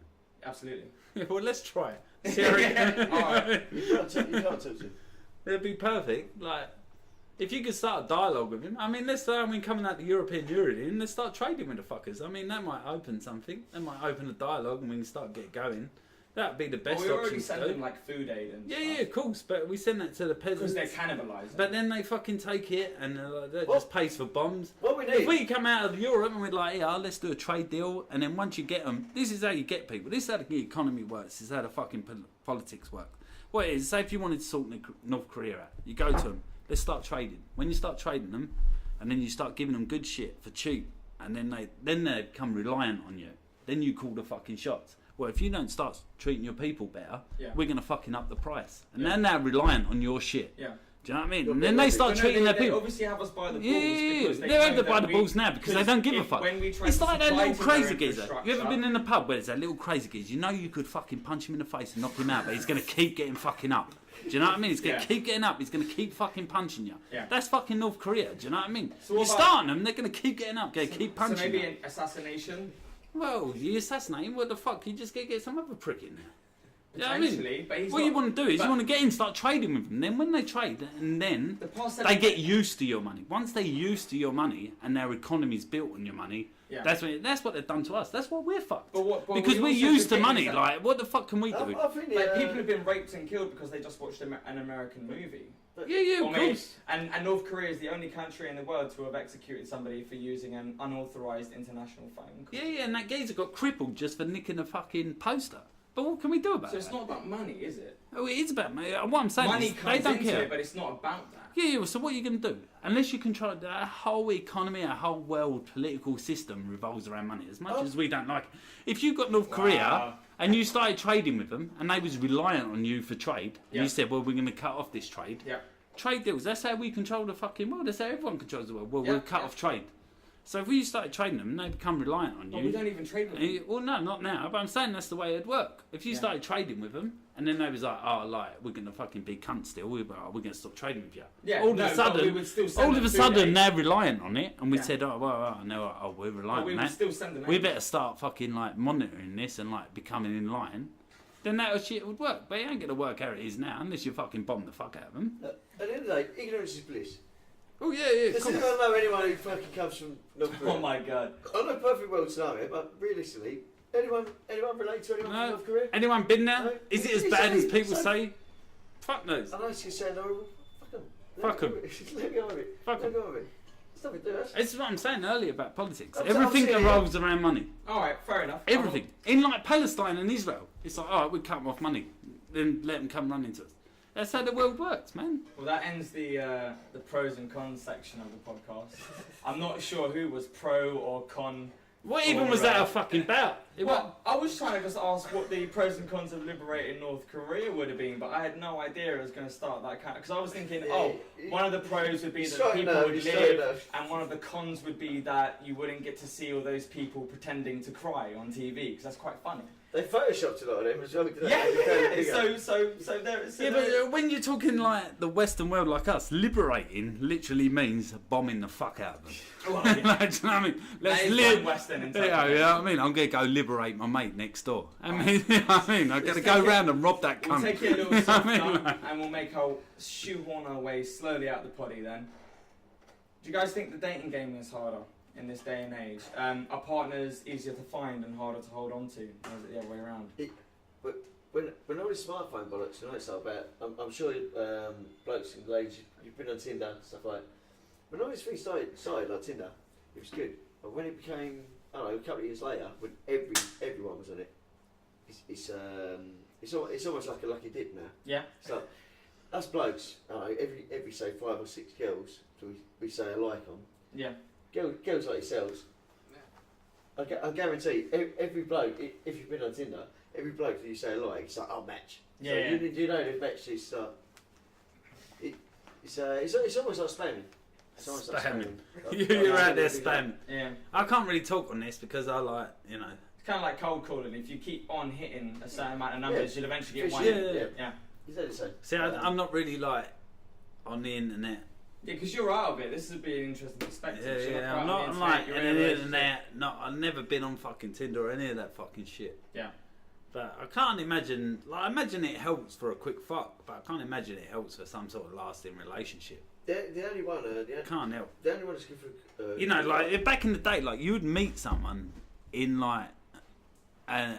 Absolutely. Yeah, well, let's try it. Seriously. Alright. You can't touch him. It'd be perfect. Like, if you could start a dialogue with him, I mean, let's say, coming out the European Union, let's start trading with the fuckers. I mean, that might open something. That might open a dialogue and we can start get going. That'd be the Well, best we already option to send do. them like food aid and Yeah, stuff. yeah, of course, but we send that to the Because peasants. they're cannibalising. But then they fucking take it and that What? just pays for bombs. What we If need. we come out of Europe and we're like, yeah, let's do a trade deal, and then once you get them, this is how you get people. This is how the economy works. This is how the fucking politics work. What it is, say if you wanted to sort North Korea out, you go to them, let's start trading. When you start trading them, and then you start giving them good shit for cheap, and then they become reliant on you. Then you call the fucking shots. Well, if you don't start treating your people better, Yeah. we're gonna fucking up the price, and Yeah. then they're reliant on your shit. Yeah. Do you know what I mean? You're And then they being start But no, treating they, their they people. obviously have us by the balls. Yeah, because they're know over by that the balls now because they don't give a fuck. When we try It's to like that supply little to crazy their geezer. You ever infrastructure- been in a pub where there's that little crazy geezer? You know you could fucking punch him in the face and knock him out, but he's going to keep getting fucking up. Do you know what I mean? He's going to Yeah. keep getting up. He's going to keep fucking punching you. Yeah. That's fucking North Korea. Do you know what I mean? So what You're about- starting them, they're going to keep getting up, going to keep punching So maybe you. an assassination Well, you assassinate him, what the fuck? You just get some other prick in there. You know what I mean? Potentially, but he's What not, you want to do is you want to get in, start trading with them. Then when they trade, and then the past they get used to your money. Once they're used to your money and their economy's built on your money, Yeah. that's what they've done to us. That's what we're fucked. But Because we we're also used to forget money. is that- Like, what the fuck can we do? I think Like, people have been raped and killed because they just watched an American movie. Yeah, Or of maybe- course. and North Korea is the only country in the world to have executed somebody for using an unauthorized international phone call. Yeah, and that geezer got crippled just for nicking a fucking poster. But what can we do about So it's that? not about money, is it? Oh, it is about money. What I'm saying Money is they comes don't into care. it, but it's not about that. Yeah, so what are you going to do? Unless you control the whole economy, our whole world political system revolves around money, as much as we don't like it. If you got North Korea and you started trading with them and they was reliant on you for trade, and Yeah. you said, well, we're going to cut off this trade. Yeah. Trade deals, that's how we control the fucking world. That's how everyone controls the world. Well, Yeah, we'll cut yeah. off trade. So if we started trading them and they become reliant on But you... we don't even trade with them. Well, no, not now. But I'm saying that's the way it'd work. If you Yeah. started trading with them, and then they was like, "Oh, like we're gonna fucking be cunts still. We're gonna stop trading with you." Yeah, all no, of a but we sudden, would still send all them of a food sudden, aid. they're reliant on it, and we Yeah. said, "Oh, no, we're But reliant we on would that. still send them We aid. better start fucking like monitoring this and like becoming in line." Then that shit would work. But it ain't gonna work how it is now unless you fucking bomb the fuck out of them. At the end of the day, ignorance is bliss. Oh yeah, Does come on. anyone know anyone who fucking comes from North Korea? Oh my god. I know perfect world scenario, but realistically, anyone related to anyone No. from North Korea? Anyone been there? No. Is it as It's bad as only- people so- say? Fuck knows. I know it's saying horrible. Fuck them. Fuck 'em. Let go of it. Fuck Let 'em. go of it. It's nothing to do. This is what I'm saying earlier about politics. I'm Everything saying- revolves around money. Alright, fair enough. Everything. In like Palestine and Israel, it's like, all right, we cut them off money, then let them come run into us. That's how the world works, man. Well, that ends the pros and cons section of the podcast. I'm not sure who was pro or con. What even was that a fucking bout? Well, I was trying to just ask what the pros and cons of liberating North Korea would have been, but I had no idea it was going to start that kind of... Because I was thinking, one of the pros would be that people would live, and one of the cons would be that you wouldn't get to see all those people pretending to cry on TV, because that's quite funny. They photoshopped a lot of them as well. didn't they? Yeah. So there. Yeah, but when you're talking like the Western world like us, liberating literally means bombing the fuck out of them. Well, Like, yeah. do you know what I mean? That is one Western in Yeah, you know what I mean? I'm going to go liberate my mate next door. I mean, you know what I mean? I'm going to go round and rob that We'll cunt. take it a little You know what soft I mean? down, and we'll make our shoehorn our way slowly out the potty then. Do you guys think the dating game is harder in this day and age? Are partners easier to find and harder to hold on to? Or is it the other way around? When all this smartphone bollocks, you know, it's all about. I'm sure blokes and ladies, you've been on Tinder, stuff like that. When all this thing started like Tinder, it was good. But when it became, I don't know, a couple of years later, when everyone was on it, it's almost like a lucky dip now. Yeah. So us blokes, I don't know, every say 5 or 6 girls, so we say a like on. Yeah. Girls like yourselves. I guarantee every bloke, if you've been on Tinder, every bloke that you say a like, it's like, oh, match. Yeah. So Yeah. you know the match is it's almost like spamming. It's almost like Spamming. spamming. You're out there spamming. Yeah. I can't really talk on this because I like, you know. It's kind of like cold calling. If you keep on hitting a certain amount of numbers, you'll eventually get one. Yeah. Yeah. Exactly the same. See, I'm not really like on the internet. Yeah, because you're out of it. This would be an interesting perspective. Yeah, So you're yeah. out I'm on not. the I'm like you're in in a the relationship. internet. No, I've never been on fucking Tinder or any of that fucking shit. Yeah. But I can't imagine. Like, I imagine it helps for a quick fuck, but I can't imagine it helps for some sort of lasting relationship. The only one, Can't help. the only one that's good for. You know, like back in the day, like you would meet someone in like a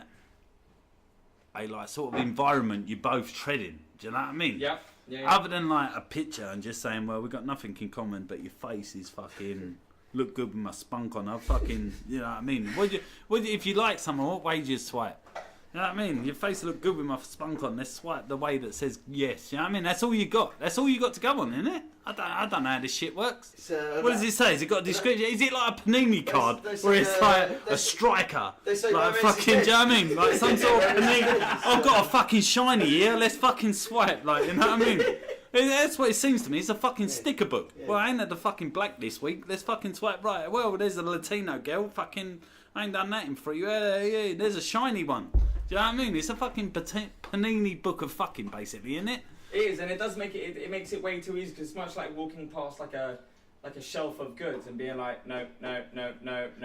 like sort of environment you both treading. Do you know what I mean? Yeah. Yeah. Other than like a picture and just saying, well, we've got nothing in common, but your face is fucking look good with my spunk on. I fucking, you know what I mean? If you like someone, what way do you swipe? You know what I mean? Your face look good with my spunk on. Let's swipe the way that says yes. You know what I mean? That's all you got. That's all you got to go on, isn't it? I don't know how this shit works. What does it say? Has it got a description? Is it like a Panini card where it's like a striker? They say Like romance fucking, is do you know what I mean? Like some sort of Panini. I've got a fucking shiny here. Let's fucking swipe. Like, you know what I mean? That's what it seems to me. It's a fucking sticker book. Yeah. Well, I ain't had the fucking black this week. Let's fucking swipe right. Well, there's a Latino girl. Fucking, I ain't done that in for you. Yeah, there's a shiny one. Do you know what I mean? It's a fucking Panini book of fucking, basically, isn't it? It is, and it does make it. It makes it way too easy because it's much like walking past like a like a shelf of goods and being like, no.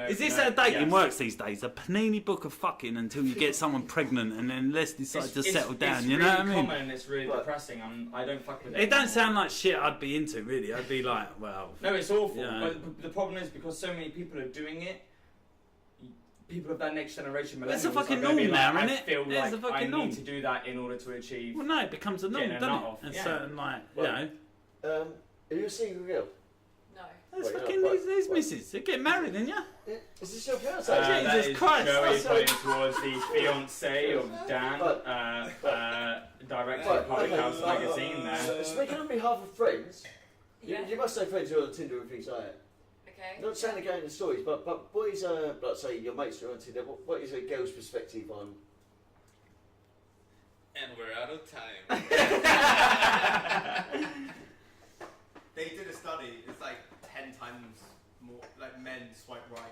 Is this no, how dating yes. works these days? A panini book of fucking until you get someone pregnant and then let's decide to settle down. It's You know really what I mean? common and it's really depressing. I don't fuck with it. It don't sound like shit I'd be into, really. I'd be like, well. No, it's awful. Yeah. But the problem is because so many people are doing it. People of that next generation, millennials, It's a fucking are gonna be norm now, like, isn't I it? feel It's like a fucking I norm. need to do that in order to achieve. Well, no, it becomes a norm, Getting a doesn't nut it? off, And yeah. certain, like, Well, you know. Are you a single girl? No. There's Wait, fucking no, wait, these wait. misses. They get married, didn't you? Is this your fiance? Jesus that is Christ, Joey that's so- pointing towards the fiance of Dan, director of Pubcast magazine there. Speaking on behalf of friends, Yeah. you must say friends who are on Tinder and things like that. Okay. Not saying again the stories, but what is like say your mates who are on Tinder? What is a girl's perspective on? And we're out of time. They did a study. It's like 10 times more. Like men swipe right,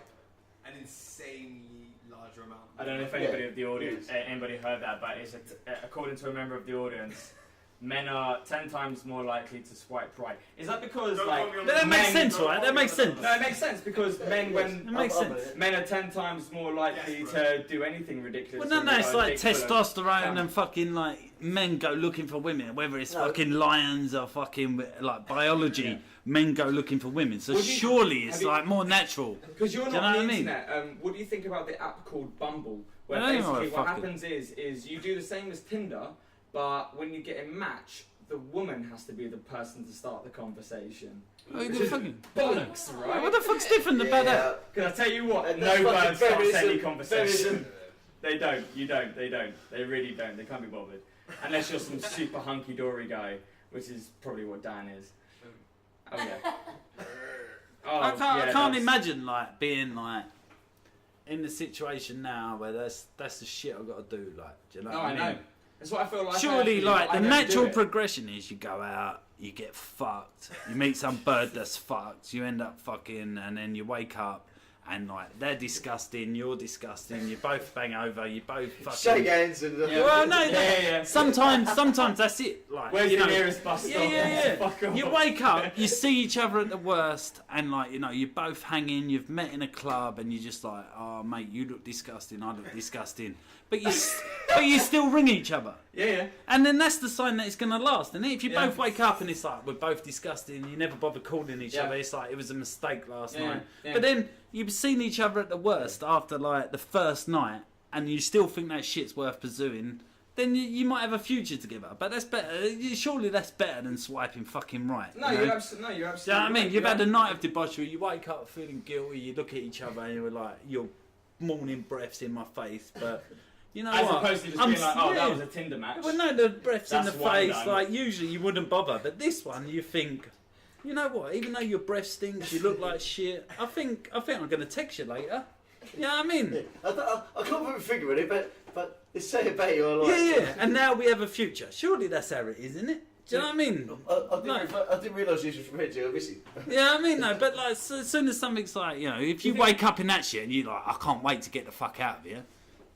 an insanely larger amount. I don't know if anybody of the audience, anybody heard that, but it's according to a member of the audience, men are 10 times more likely to swipe right. Is that because Don't like? quote me on But that the- makes sense, right? That makes sense. No, it makes sense because men It when makes sense. men are 10 times more likely Yes, to do anything ridiculous. Well, no, than it's a like dick full of testosterone cum. and fucking like men go looking for women, whether it's No. fucking lions or fucking like biology. Yeah. Men go looking for women, so Would you- surely it's have you- like more natural. Because you're Do not you know on the what I mean? internet. What do you think about the app called Bumble? Where I don't know basically what what fucking- happens is you do the same as Tinder, but when you get a match, the woman has to be the person to start the conversation. What Which the is fucking- bollocks, right? What the fuck's different about that? Because I tell you what, That's no fucking bird starts feminism, any conversation. feminism. They don't. You don't. They don't. They really don't. They can't be bothered. Unless you're some super hunky-dory guy, which is probably what Dan is. Oh yeah. Oh, I can't yeah, that's- imagine like being like in the situation now where that's the shit I've got to do. Like, do you know No, what I I know. mean? That's what I feel like. Surely, like the I don't do natural it. progression is you go out, you get fucked, you meet some bird that's fucked, you end up fucking, and then you wake up. And like they're disgusting, you're disgusting, you both bang over, you both fucking. Shake hands and. Yeah. Well, no, Yeah. sometimes that's it. Like, Where's you the know, nearest bus stop? yeah. Fuck off. You wake up, you see each other at the worst, and like you know, you're both hanging. You've met in a club, and you're just like, "Oh, mate, you look disgusting. I look disgusting." But you still ring each other, Yeah. and then that's the sign that it's gonna last. And if you Yeah. both wake up and it's like we're both disgusting, you never bother calling each Yeah. other. It's like it was a mistake last Yeah, night. yeah. But then you've seen each other at the worst after like the first night, and you still think that shit's worth pursuing. Then you might have a future together. But that's better. Surely that's better than swiping fucking right. No, you you're know? absolutely. No, you're Do you absolutely. know what I mean? right. You've had a You're- night of debauchery, you wake up feeling guilty, you look at each other and you're like, your morning breath's in my face, but you know As what? opposed to just I'm being like, oh, yeah. that was a Tinder match. Well, no, the breath's in That's the one face, done. like usually you wouldn't bother, but this one you think, you know what, even though your breath stinks, you look like shit, I think I'm going to text you later. You know what I mean? I can't put a figure in it, but it's saying about you. I like. Yeah, and now we have a future. Surely that's how it is, isn't it? Do you know what I mean? I didn't realise you was referring to. I'm missing. Yeah, I mean, no, but like, so, as soon as something's like, you know, if you wake up in that shit and you're like, I can't wait to get the fuck out of here,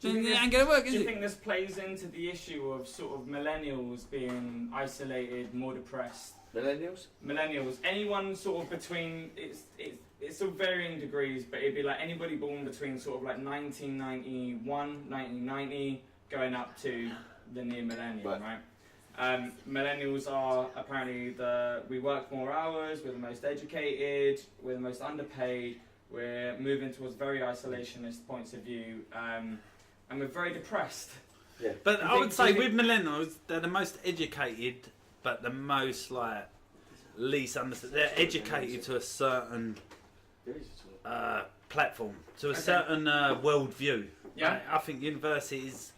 Do you then think it ain't gonna work, Do is you it? think this plays into the issue of sort of millennials being isolated, more depressed? Millennials. Millennials, anyone sort of between it's of varying degrees, but it'd be like anybody born between sort of like 1991, 1990, going up to the near millennium, right? Millennials are apparently we work more hours, we're the most educated, we're the most underpaid, we're moving towards very isolationist points of view, and we're very depressed. Yeah. But Do you I would think- say do you with millennials, they're the most educated, but the most like least understood. They're educated to a certain There is a toilet. platform, to a Okay. certain worldview. Yeah. Like, I think universities,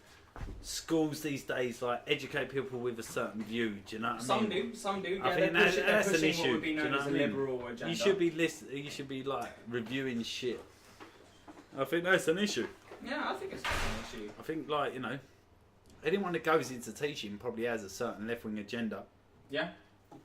schools these days, like educate people with a certain view. Do you know what I Some mean? do, some do. I Yeah, think they're pushing, that's they're an pushing what issue, would be do you known know as a what I mean? liberal agenda. You should be You should be like reviewing shit. I think that's an issue. Yeah, I think it's an issue. I think like anyone that goes into teaching probably has a certain left wing agenda. Yeah. Do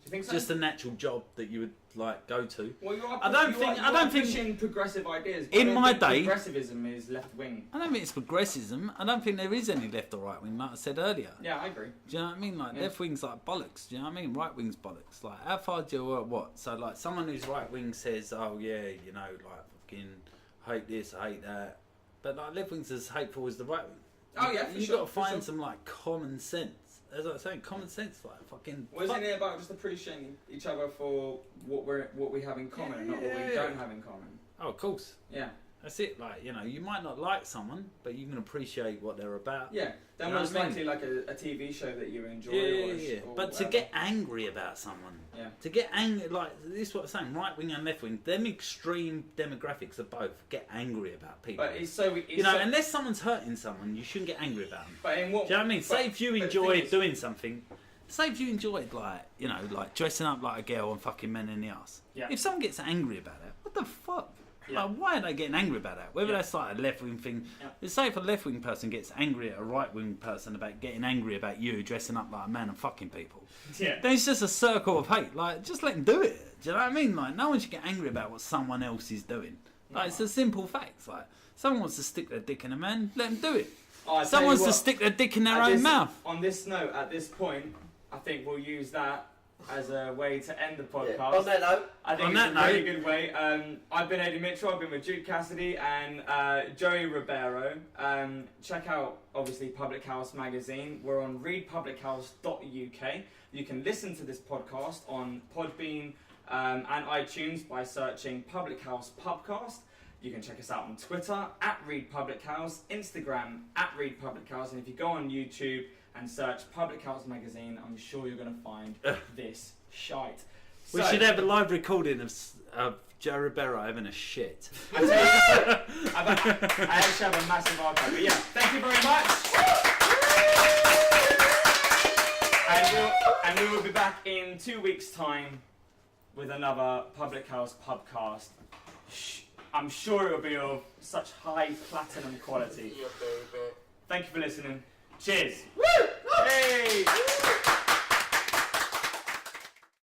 you think so? Just a natural job that you would like go to. Well, I don't think pushing progressive ideas. In my think day- progressivism is left wing. I don't think it's progressivism. I don't think there is any left or right wing, like I said earlier. Yeah, I agree. Do you know what I mean? Like, Yeah. left wing's like bollocks. Do you know what I mean? Right wing's bollocks. Like, how far do you what? So, like, someone who's right wing says, oh, yeah, you know, like, fucking hate this, I hate that. But, like, left wing's as hateful as the right wing. Oh, yeah, for You've sure, got to for find sure. some, like, common sense. As I was saying, common sense, like, fucking. Wasn't it about just appreciating each other for what we have in common and not what we don't have in common? Oh, of course. Yeah. That's it. Like, you know, you might not like someone, but you can appreciate what they're about. Yeah. They're You know most what I mean? likely like a TV show that you enjoy. Yeah. Or But to whatever. get angry about someone, Yeah. to get angry, like this is what I'm saying, right wing and left wing, them extreme demographics of both get angry about people. But it's so. you know, unless someone's hurting someone, you shouldn't get angry about them. But in what? Do you know what I mean? but- Say if you but the enjoyed thing is- doing something, say if you enjoyed, like, you know, like dressing up like a girl and fucking men in the ass. Yeah. If someone gets angry about it, what the fuck? Yeah. Like, why are they getting angry about that? Whether Yeah. that's like a left wing thing. Yeah. Say if a left wing person gets angry at a right wing person about getting angry about you dressing up like a man and fucking people, Yeah. then it's just a circle of hate. Like, just let them do it. Do you know what I mean? Like, no one should get angry about what someone else is doing. Like, it's a simple fact. Like, someone wants to stick their dick in a man, let them do it. Oh, I tell Someone you wants to what, stick their dick in their at own this- mouth. On this note, at this point, I think we'll use that as a way to end the podcast. Yeah. On that note, I think On it's that a really note- good way. I've been Eddie Mitchell. I've been with Duke Cassady and Joey Robero. Check out, obviously, Public House magazine. We're on readpublichouse.uk. You can listen to this podcast on Podbean and iTunes by searching Public House Pubcast. You can check us out on Twitter @ReadPublicHouse, Instagram @ReadPublicHouse, and if you go on YouTube and search Public House magazine, I'm sure you're going to find this shite. We So- should have a live recording of Joe Robero having a shit. I tell you, I actually have a massive archive. But yeah, thank you very much. And we will be back in 2 weeks' time with another Public House Pubcast. I'm sure it will be of such high platinum quality. Thank you for listening. Cheers. Hey.